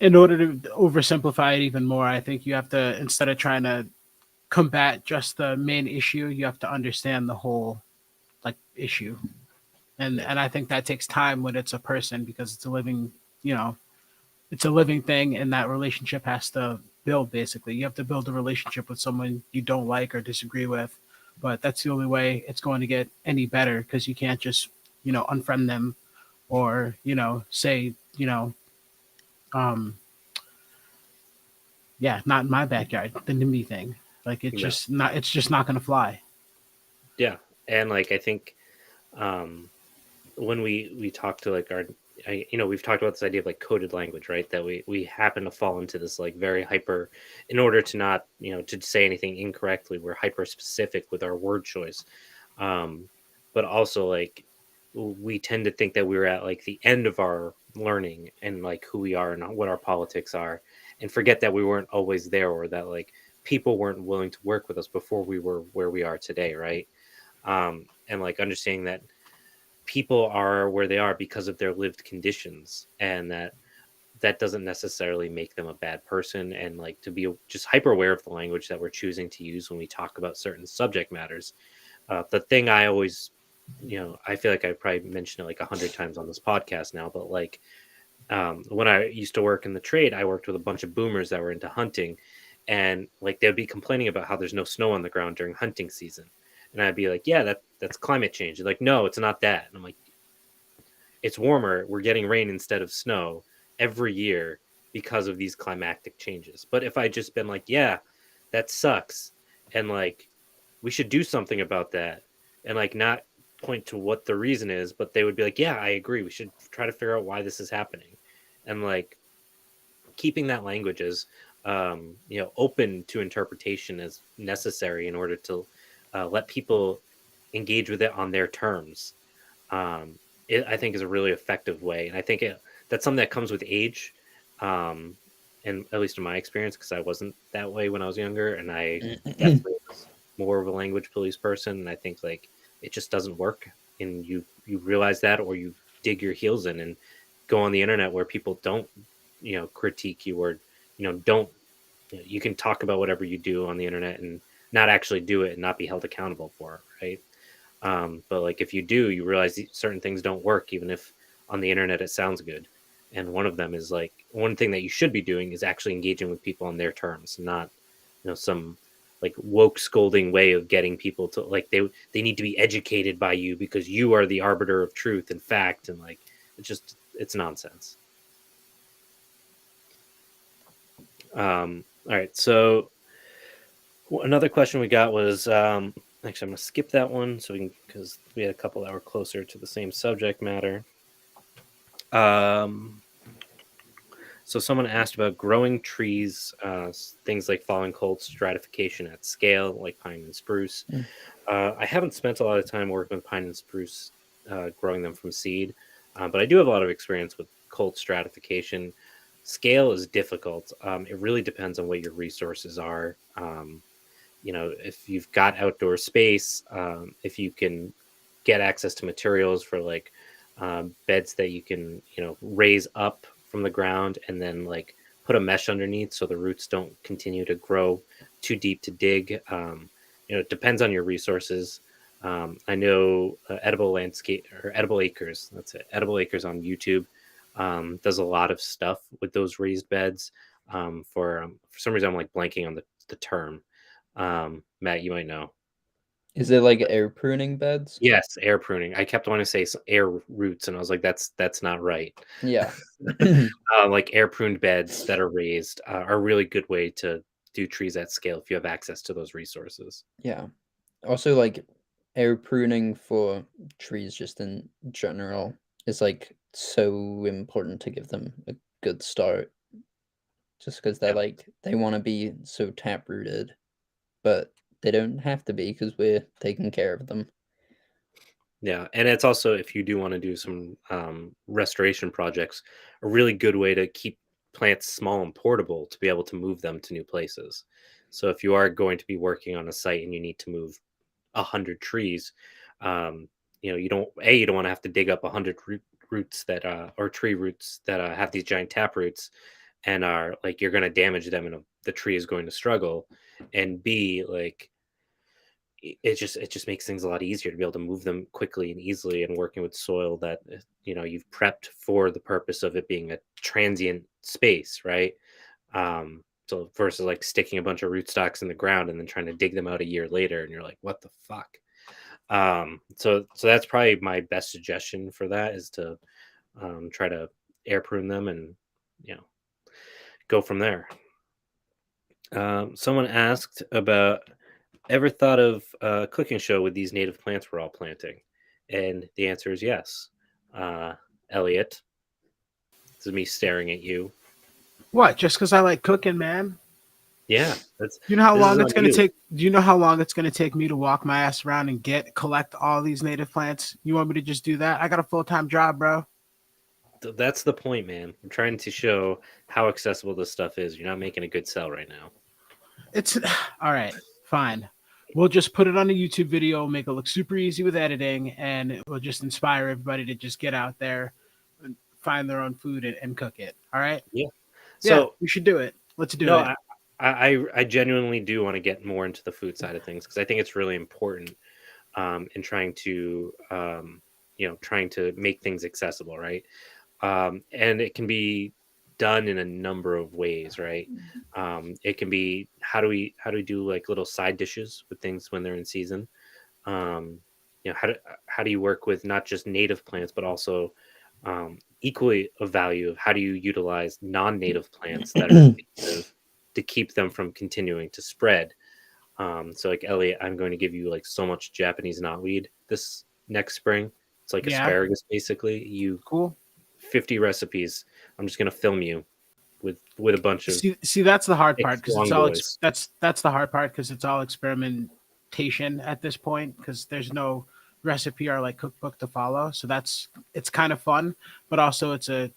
In order to oversimplify it even more, I think you have to, instead of trying to combat just the main issue, you have to understand the whole like issue. And I think that takes time when it's a person, because it's a living, it's a living thing, and that relationship has to build. Basically, you have to build a relationship with someone you don't like or disagree with, but that's the only way it's going to get any better, because you can't just unfriend them, or say um yeah, not in my backyard, the NIMBY thing. Like it's just not going to fly. Yeah, and like I think when we talk to like we've talked about this idea of like coded language, right? That we happen to fall into this like very hyper, in order to not to say anything incorrectly, we're hyper specific with our word choice, but also like we tend to think that we're at like the end of our learning and like who we are and what our politics are, and forget that we weren't always there, or that like people weren't willing to work with us before we were where we are today, right? And like understanding that people are where they are because of their lived conditions, and that doesn't necessarily make them a bad person, and like to be just hyper aware of the language that we're choosing to use when we talk about certain subject matters. The thing I always, I feel like I probably mentioned it like 100 times on this podcast now, but like when I used to work in the trade, I worked with a bunch of boomers that were into hunting, and like they'd be complaining about how there's no snow on the ground during hunting season. And I'd be like, yeah, that's climate change. They're like, no, it's not that. And I'm like, it's warmer. We're getting rain instead of snow every year because of these climatic changes. But if I just been like, yeah, that sucks, and like we should do something about that, and like not point to what the reason is, but they would be like, yeah, I agree. We should try to figure out why this is happening, and like keeping that language as open to interpretation as necessary in order to let people engage with it on their terms. I think is a really effective way, and I think that's something that comes with age, and at least in my experience, because I wasn't that way when I was younger, and I definitely was more of a language police person, and I think like it just doesn't work, and you realize that, or you dig your heels in and go on the internet where people don't critique you, or don't you can talk about whatever you do on the internet and not actually do it and not be held accountable for it, right? But like if you do, you realize certain things don't work, even if on the internet it sounds good. And one of them is like one thing that you should be doing is actually engaging with people on their terms, not some like woke scolding way of getting people to like they need to be educated by you because you are the arbiter of truth and fact, and like it's nonsense. All right, so another question we got was actually I'm gonna skip that one so we can, because we had a couple that were closer to the same subject matter. So someone asked about growing trees, things like fallen cold stratification at scale, like pine and spruce. I haven't spent a lot of time working with pine and spruce, growing them from seed, but I do have a lot of experience with cold stratification. Scale is difficult. It really depends on what your resources are. If you've got outdoor space, if you can get access to materials for like beds that you can raise up from the ground and then like put a mesh underneath so the roots don't continue to grow too deep to dig. It depends on your resources. I know Edible Landscape or Edible Acres, that's it, Edible Acres on YouTube, does a lot of stuff with those raised beds. For some reason I'm like blanking on the term. Matt, you might know. Is it like air pruning beds? Yes, air pruning. I kept wanting to say air roots, and I was like, that's not right. Yeah. Like air pruned beds that are raised are a really good way to do trees at scale if you have access to those resources. Yeah. Also, like air pruning for trees just in general is like so important to give them a good start just because they're Yeah. like they want to be so tap rooted, but they don't have to be because we're taking care of them. Yeah, and it's also if you do want to do some restoration projects, a really good way to keep plants small and portable to be able to move them to new places. So if you are going to be working on a site and you need to move 100 trees, um, you don't want to have to dig up 100 roots that or tree roots that have these giant tap roots and are like you're going to damage them and the tree is going to struggle, and B like it just makes things a lot easier to be able to move them quickly and easily and working with soil that you've prepped for the purpose of it being a transient space, right? So versus like sticking a bunch of rootstocks in the ground and then trying to dig them out a year later and you're like, what the fuck? So that's probably my best suggestion for that is to try to air prune them and you know go from there. Someone asked about ever thought of a cooking show with these native plants we're all planting? And the answer is yes. Elliot, this is me staring at you. What? Just because I like cooking, man? Yeah, that's You know how this is long on it's gonna you. take? Do you know how long it's gonna take me to walk my ass around and collect all these native plants? You want me to just do that? I got a full-time job, bro. That's the point, man. I'm trying to show how accessible this stuff is. You're not making a good sell right now. It's all right. Fine. We'll just put it on a YouTube video, make it look super easy with editing, and it will just inspire everybody to just get out there and find their own food and cook it. All right. Yeah. Yeah, So we should do it. Let's do no, it. I genuinely do want to get more into the food side of things because I think it's really important in trying to make things accessible, right? And it can be done in a number of ways, right? It can be how do we do like little side dishes with things when they're in season? Um, how do you work with not just native plants but also equally of value of how do you utilize non-native plants that are invasive to keep them from continuing to spread? So like Elliot, I'm going to give you like so much Japanese knotweed this next spring. It's like Yeah. asparagus basically. You Cool. 50 recipes. I'm just gonna film you with a bunch of See, that's the hard part because it's long all boys. that's the hard part because it's all experimentation at this point because there's no recipe or like cookbook to follow. So it's kind of fun, but also it's a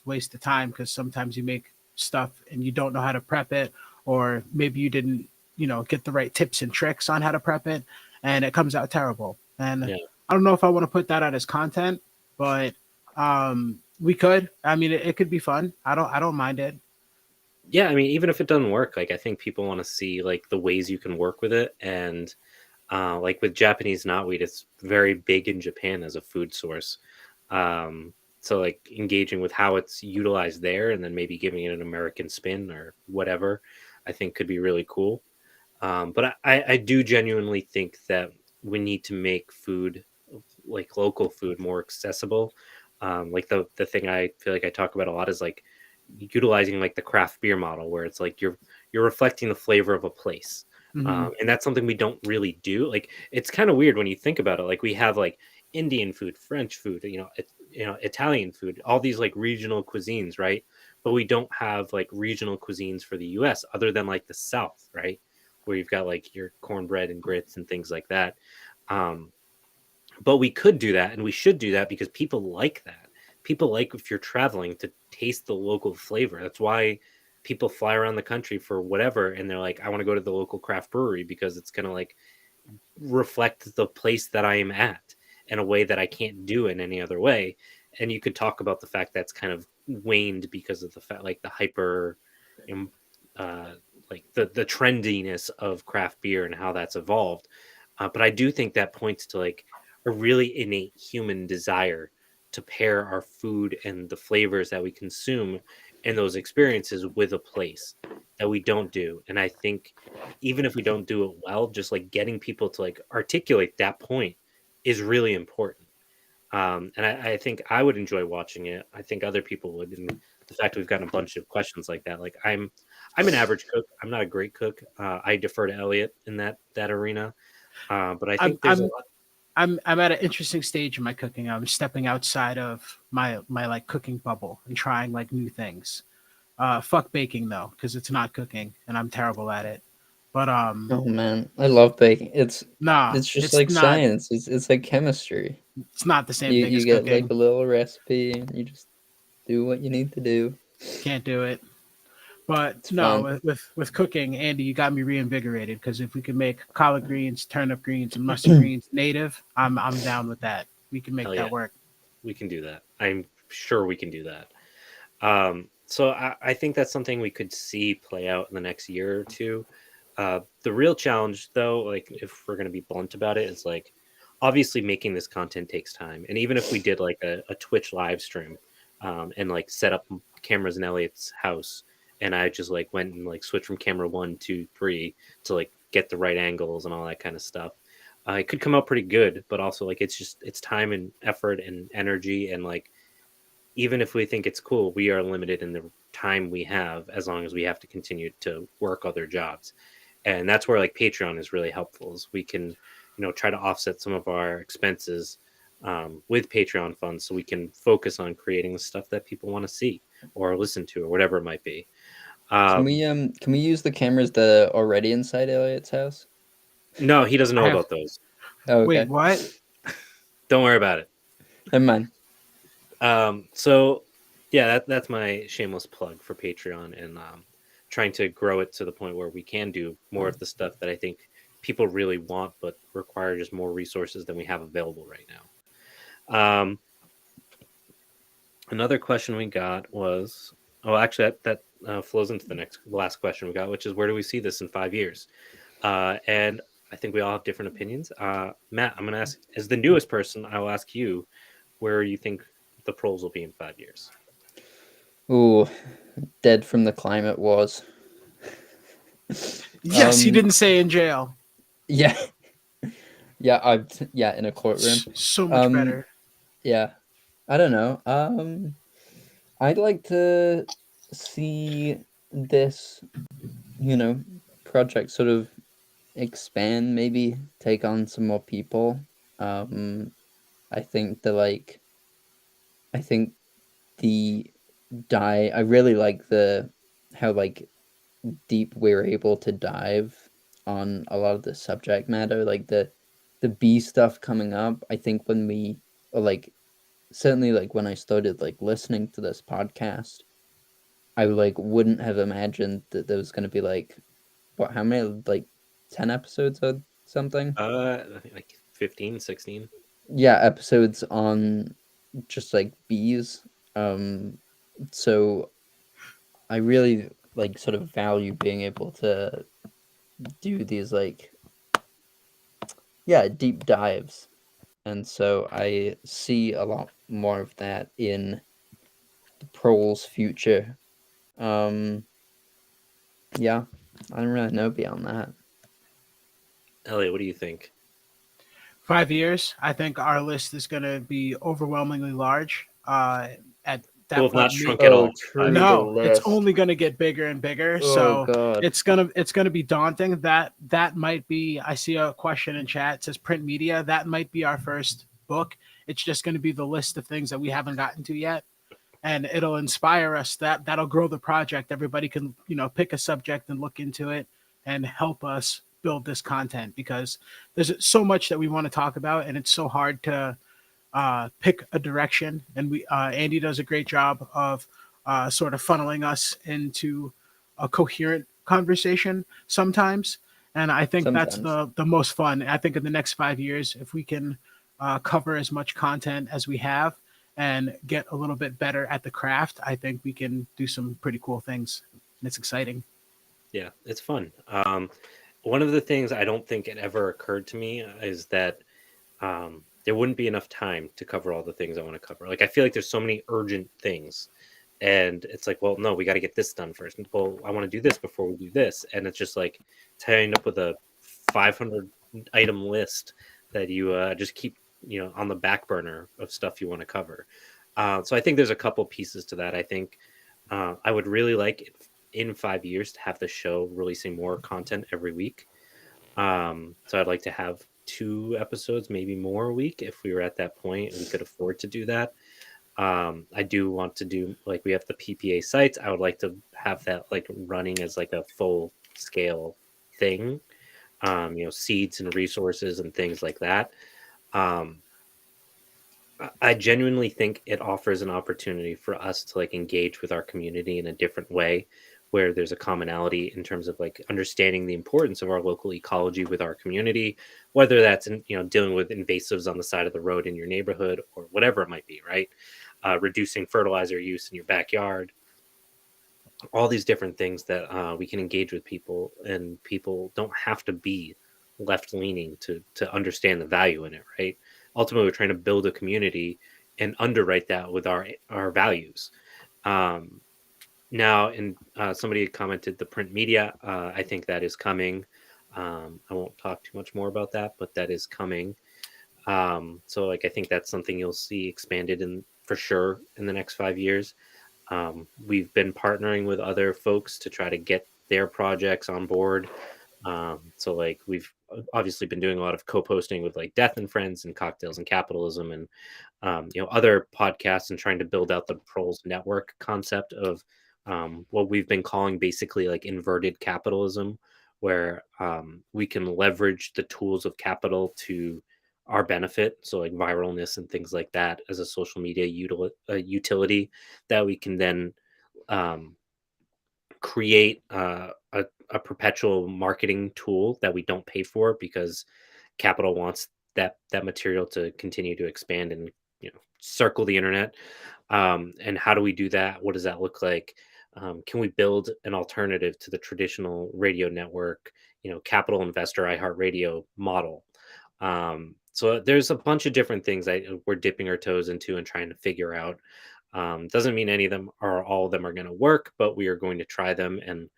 waste of time because sometimes you make stuff and you don't know how to prep it, or maybe you didn't get the right tips and tricks on how to prep it, and it comes out terrible. And Yeah. I don't know if I want to put that out as content, but we could. I mean, it could be fun. I don't mind it. Yeah, I mean, even if it doesn't work, like I think people want to see like the ways you can work with it. And like with Japanese knotweed, it's very big in Japan as a food source. So like engaging with how it's utilized there and then maybe giving it an American spin or whatever, I think could be really cool. But I do genuinely think that we need to make food, like local food, more accessible. Like the thing I feel like I talk about a lot is like utilizing like the craft beer model, where it's like you're reflecting the flavor of a place. Hmm. And that's something we don't really do. Like it's kind of weird when you think about it. Like we have like Indian food, French food, Italian food, all these like regional cuisines, right? But we don't have like regional cuisines for the U.S. other than like the South, right? Where you've got like your cornbread and grits and things like that. Um, but we could do that and we should do that because people like that. People like if you're traveling to taste the local flavor. That's why people fly around the country for whatever and they're like, I want to go to the local craft brewery because it's gonna like reflect the place that I am at in a way that I can't do in any other way. And you could talk about the fact that's kind of waned because of the fact like the hyper um, uh, like the trendiness of craft beer and how that's evolved. But I do think that points to like a really innate human desire to pair our food and the flavors that we consume and those experiences with a place that we don't do. And I think even if we don't do it well, just like getting people to like articulate that point is really important. And I think I would enjoy watching it. I think other people would. And the fact we've gotten a bunch of questions like that, like I'm an average cook. I'm not a great cook. I defer to Elliot in that arena. But I I'm think there's a lot. I'm at an interesting stage in my cooking. I'm stepping outside of my like cooking bubble and trying like new things. Fuck baking though, because it's not cooking and I'm terrible at it. But Oh man, I love baking. nah, It's just like science. It's like chemistry. it's not the same You thing you as get like cooking. a little recipe and you just do what you need to do. Can't do it. But It's no, fun. with cooking, Andy, you got me reinvigorated because if we can make collard greens, turnip greens, and mustard greens native, I'm down with that. We can make Hell yeah, that work. we can do that. I'm sure we can do that. So I think that's something we could see play out in the next year or two. The real challenge, though, like if we're going to be blunt about it, is like obviously making this content takes time. And even if we did like a Twitch live stream and like set up cameras in Elliot's house, and I just like went and like switched from camera 1, 2, 3 to like get the right angles and all that kind of stuff. It could come out pretty good, but also like it's time and effort and energy and like even if we think it's cool, we are limited in the time we have as long as we have to continue to work other jobs. And that's where like Patreon is really helpful is we can, try to offset some of our expenses with Patreon funds so we can focus on creating the stuff that people want to see or listen to or whatever it might be. Um, Can we use the cameras that are already inside Elliot's house? no, he doesn't I know have about those. Oh, wait, okay. what? Don't worry about it. Never mind. So yeah, that's my shameless plug for Patreon and trying to grow it to the point where we can do more of the stuff that I think people really want, but require just more resources than we have available right now. Another question we got was, oh, actually that flows into the last question we got, which is where do we see this in 5 years? And I think we all have different opinions. Matt, I'm going to ask, as the newest person, I will ask you where you think the pros will be in 5 years. Ooh, dead from the climate wars. Yes, he didn't say in jail. Yeah. Yeah, in a courtroom. So much better. Yeah. I don't know. I'd like to see this, project sort of expand, maybe take on some more people. I think I think the I really like how like deep we're able to dive on a lot of the subject matter, like the B stuff coming up. I think when we or like certainly like when I started like listening to this podcast, I like wouldn't have imagined that there was going to be like how many, like 10 episodes or something. I think like 15, 16. Yeah, episodes on just like bees. So I really like sort of value being able to do these like deep dives, and so I see a lot more of that in the Prole's future. um yeah, I don't really know beyond that. Elliot, what do you think? 5 years, I think our list is going to be overwhelmingly large. At We'll that have not point, shrunk at all. True, the no, it's list. only going to get bigger and bigger. Oh So god. it's gonna be daunting. That might be. I see a question in chat. It says print media. That might be our first book. It's just going to be the list of things that we haven't gotten to yet, and it'll inspire us. That'll grow the project. Everybody can pick a subject and look into it and help us build this content because there's so much that we want to talk about, and it's so hard to pick a direction. And Andy does a great job of sort of funneling us into a coherent conversation sometimes. And I think that's Sometimes. the most fun. I think in the next 5 years, if we can cover as much content as we have and get a little bit better at the craft, I think we can do some pretty cool things. And it's exciting. Yeah, it's fun. One of the things I don't think it ever occurred to me is that there wouldn't be enough time to cover all the things I want to cover. Like I feel like there's so many urgent things And it's like, well, no, we got to get this done first. Well, I want to do this before we do this. And it's just like tying up with a 500 item list that you just keep, on the back burner of stuff you want to cover. So I think there's a couple pieces to that. I think I would really like in 5 years to have the show releasing more content every week. So I'd like to have 2 episodes, maybe more a week. If we were at that point, we could afford to do that. I do want to do, like, we have the PPA sites. I would like to have that like running as like a full scale thing. Seeds and resources and things like that. I genuinely think it offers an opportunity for us to like engage with our community in a different way, where there's a commonality in terms of like understanding the importance of our local ecology with our community, whether that's in, dealing with invasives on the side of the road in your neighborhood or whatever it might be, right? Reducing fertilizer use in your backyard, all these different things that we can engage with people, and people don't have to be left leaning to understand the value in it, right? Ultimately, we're trying to build a community and underwrite that with our values. Now, and somebody had commented the print media. I think that is coming. I won't talk too much more about that, but that is coming. So like I think that's something you'll see expanded in for sure in the next 5 years. We've been partnering with other folks to try to get their projects on board. So like we've obviously been doing a lot of co-posting with like Death and Friends and Cocktails and Capitalism and other podcasts, and trying to build out the Proles network concept of what we've been calling basically like inverted capitalism, where we can leverage the tools of capital to our benefit. So like viralness and things like that as a social media utility that we can then um, create a perpetual marketing tool that we don't pay for, because capital wants that material to continue to expand and circle the internet. And how do we do that? What does that look like? Can we build an alternative to the traditional radio network, capital investor iHeartRadio model? So there's a bunch of different things that we're dipping our toes into and trying to figure out. Doesn't mean any of them or all of them are going to work, but we are going to try them and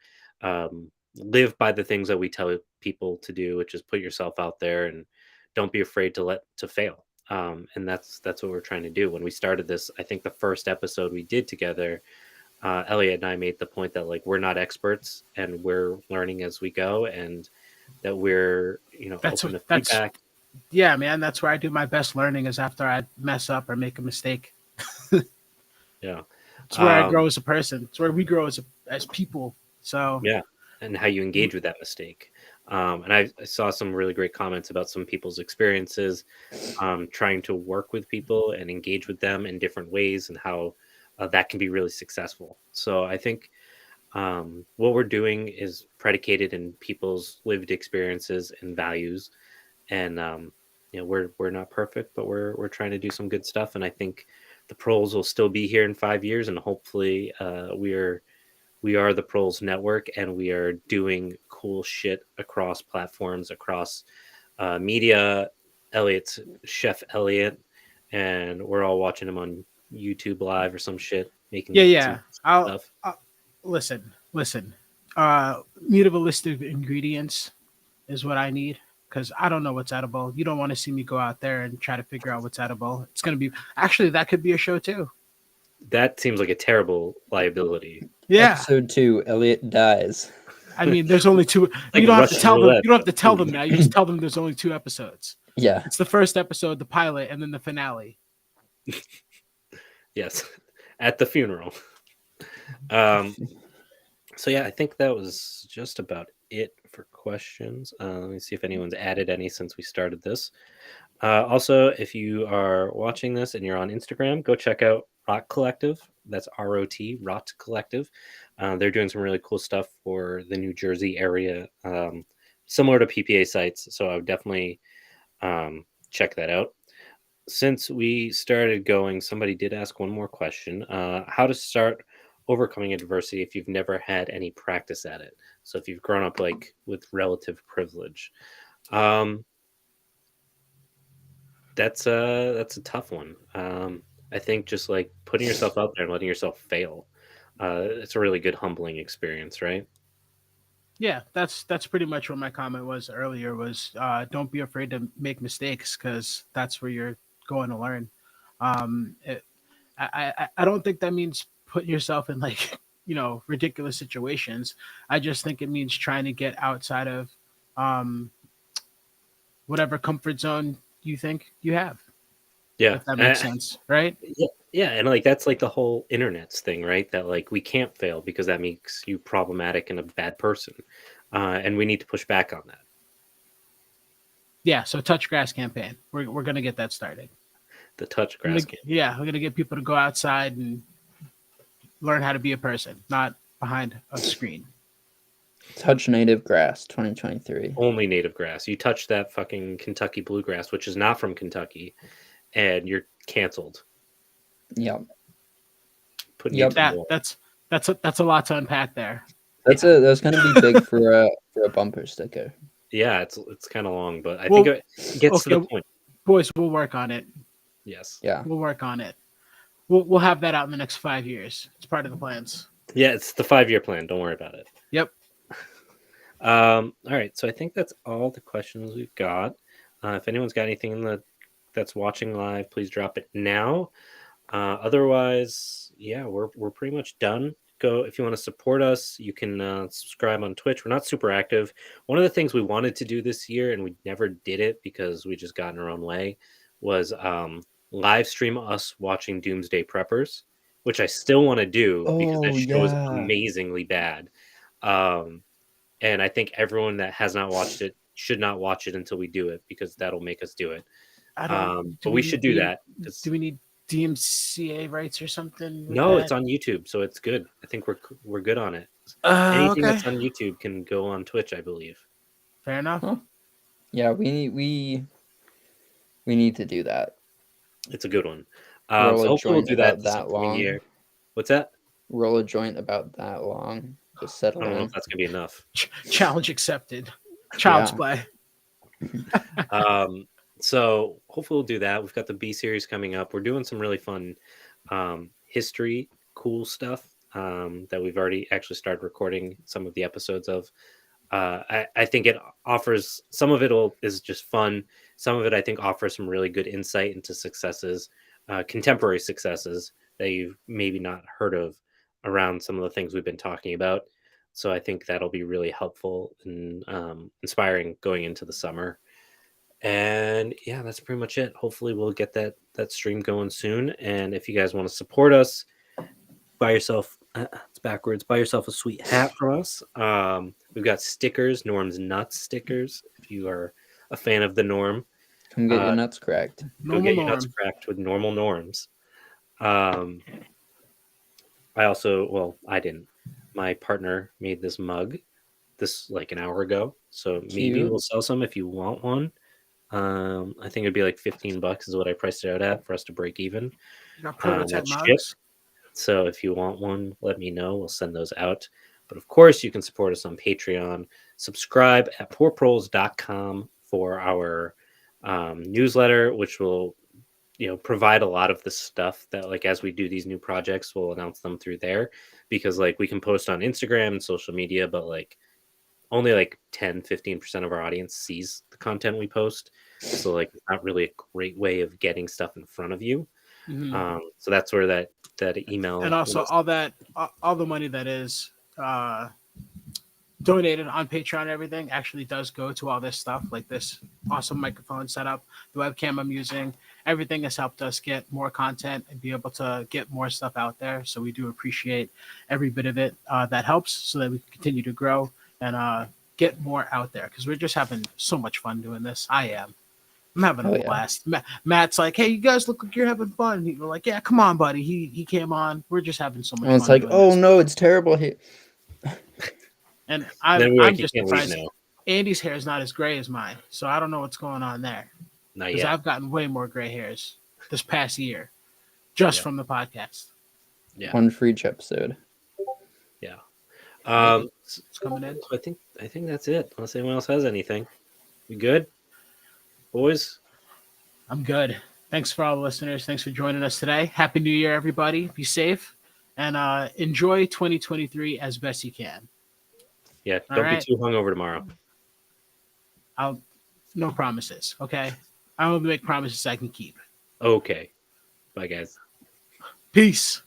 live by the things that we tell people to do, which is put yourself out there and don't be afraid to fail. And that's what we're trying to do. When we started this, I think the first episode we did together, Elliot and I made the point that like we're not experts and we're learning as we go, and that we're open to feedback. Yeah, man, that's where I do my best learning, is after I mess up or make a mistake. Yeah, it's where I grow as a person. It's where we grow as people. So yeah, and how you engage with that mistake. And I saw some really great comments about some people's experiences trying to work with people and engage with them in different ways, and how that can be really successful. So I think what we're doing is predicated in people's lived experiences and values. And we're not perfect, but we're trying to do some good stuff. And I think the Proles will still be here in 5 years, and hopefully we are the Proles network, and we are doing cool shit across platforms, across media. Elliot's Chef Elliot, and we're all watching him on YouTube Live or some shit, making yeah. I'll listen. Need of a list of ingredients is what I need, because I don't know what's edible. You don't want to see me go out there and try to figure out what's edible. It's going to be, actually, that could be a show too. That seems like a terrible liability. Yeah. Episode 2, Elliot dies. I mean, there's only 2. Like you don't have to Russian tell them. roulette. You don't have to tell them that. You just tell them there's only 2 episodes. Yeah. It's the first episode, the pilot, and then the finale. Yes, at the funeral. So yeah, I think that was just about it for questions. Let me see if anyone's added any since we started this. Also, if you are watching this and you're on Instagram, go check out Rot Collective. That's ROT, Rot Collective. They're doing some really cool stuff for the New Jersey area, similar to PPA sites. So I would definitely check that out. Since we started going, somebody did ask one more question. How to start overcoming adversity if you've never had any practice at it. So if you've grown up like with relative privilege. That's a tough one. I think just like putting yourself out there and letting yourself fail. it's a really good humbling experience, right? Yeah, that's pretty much what my comment was earlier. Was don't be afraid to make mistakes because that's where you're going to learn. It, I don't think that means putting yourself in like ridiculous situations. I just think it means trying to get outside of um, whatever comfort zone you think you have, Yeah. if that makes sense, right? Yeah, yeah, and like that's like the whole internet's thing, right? That like we can't fail because that makes you problematic and a bad person, and we need to push back on that. Yeah. So touch grass campaign. We're gonna get that started. The touch grass can. Yeah, we're gonna get people to go outside and learn how to be a person, not behind a screen. Touch native grass 2023. Only native grass. You touch that fucking Kentucky bluegrass, which is not from Kentucky, and you're canceled. Yep. Putting Yep. you to the wall. That's a lot to unpack there. That's gonna be big for a bumper sticker. Yeah, it's kind of long, but I Well, think it gets to the okay. point. Boys, we'll work on it. Yes. Yeah. We'll work on it. We'll have that out in the next 5 years. It's part of the plans. Yeah, it's the 5-year plan. Don't worry about it. Yep. All right, so I think that's all the questions we've got. If anyone's got anything that's watching live, please drop it now. Otherwise, yeah, we're pretty much done. Go if you want to support us, you can subscribe on Twitch. We're not super active. One of the things we wanted to do this year, and we never did it because we just got in our own way, was live stream us watching Doomsday Preppers, which I still want to do because that show is amazingly bad. And I think everyone that has not watched it should not watch it until we do it because that'll make us do it. But we should do that. Do we need DMCA rights or something? No, it's on YouTube, so it's good. I think we're good on it. Anything that's on YouTube can go on Twitch, I believe. Fair enough. Huh? Yeah, we need to do that. It's a good one. Roll so a hopefully we'll joint do that about this that upcoming long. year. What's that? Roll a joint about that long. Just settle I don't know in. if that's gonna be enough. Challenge accepted. Child's Yeah. play. So hopefully we'll do that. We've got the B series coming up. We're doing some really fun history, cool stuff that we've already actually started recording some of the episodes of. I think it offers some of it is just fun. Some of it I think offers some really good insight into successes, contemporary successes that you've maybe not heard of around some of the things we've been talking about. So I think that'll be really helpful and inspiring going into the summer. And yeah, that's pretty much it. Hopefully we'll get that stream going soon. And if you guys want to support us, buy yourself it's backwards, buy yourself a sweet hat from us. We've got stickers, Norm's Nuts stickers. If you are a fan of the Norm, Come get your nuts cracked. go get your nuts cracked with normal norms. I didn't. My partner made this mug this like an hour ago. So maybe Cute. we'll sell some if you want one. I think it'd be like $15 is what I priced it out at for us to break even. You got prototype That's mugs. shipped. So if you want one, let me know. We'll send those out. But of course, you can support us on Patreon. Subscribe at poorproles.com for our newsletter, which will provide a lot of the stuff that like as we do these new projects, we'll announce them through there because like we can post on Instagram and social media, but like only like 10-15% of our audience sees the content we post. So like it's not really a great way of getting stuff in front of you. Mhm. So that's where that email And also all the money that is donated on Patreon and everything actually does go to all this stuff, like this awesome microphone setup, the webcam I'm using. Everything has helped us get more content and be able to get more stuff out there. So we do appreciate every bit of it that helps so that we can continue to grow and get more out there because we're just having so much fun doing this. I'm having a blast. Matt's like, hey, you guys look like you're having fun. We're like, yeah, come on, buddy. He came on. We're just having so much fun. And it's like, oh no, it's terrible here. And I'm just surprised. Andy's hair is not as gray as mine, so I don't know what's going on there. Not because yet. I've gotten way more gray hairs this past year, just from the podcast. Yeah, one for each episode. Yeah, it's coming in. So I think that's it. Unless anyone else has anything, we good, boys? I'm good. Thanks for all the listeners. Thanks for joining us today. Happy New Year, everybody. Be safe, and enjoy 2023 as best you can. Yeah, All don't right. be too hungover tomorrow. I'll no promises. Okay, I only make promises I can keep. Okay. Bye, guys. Peace.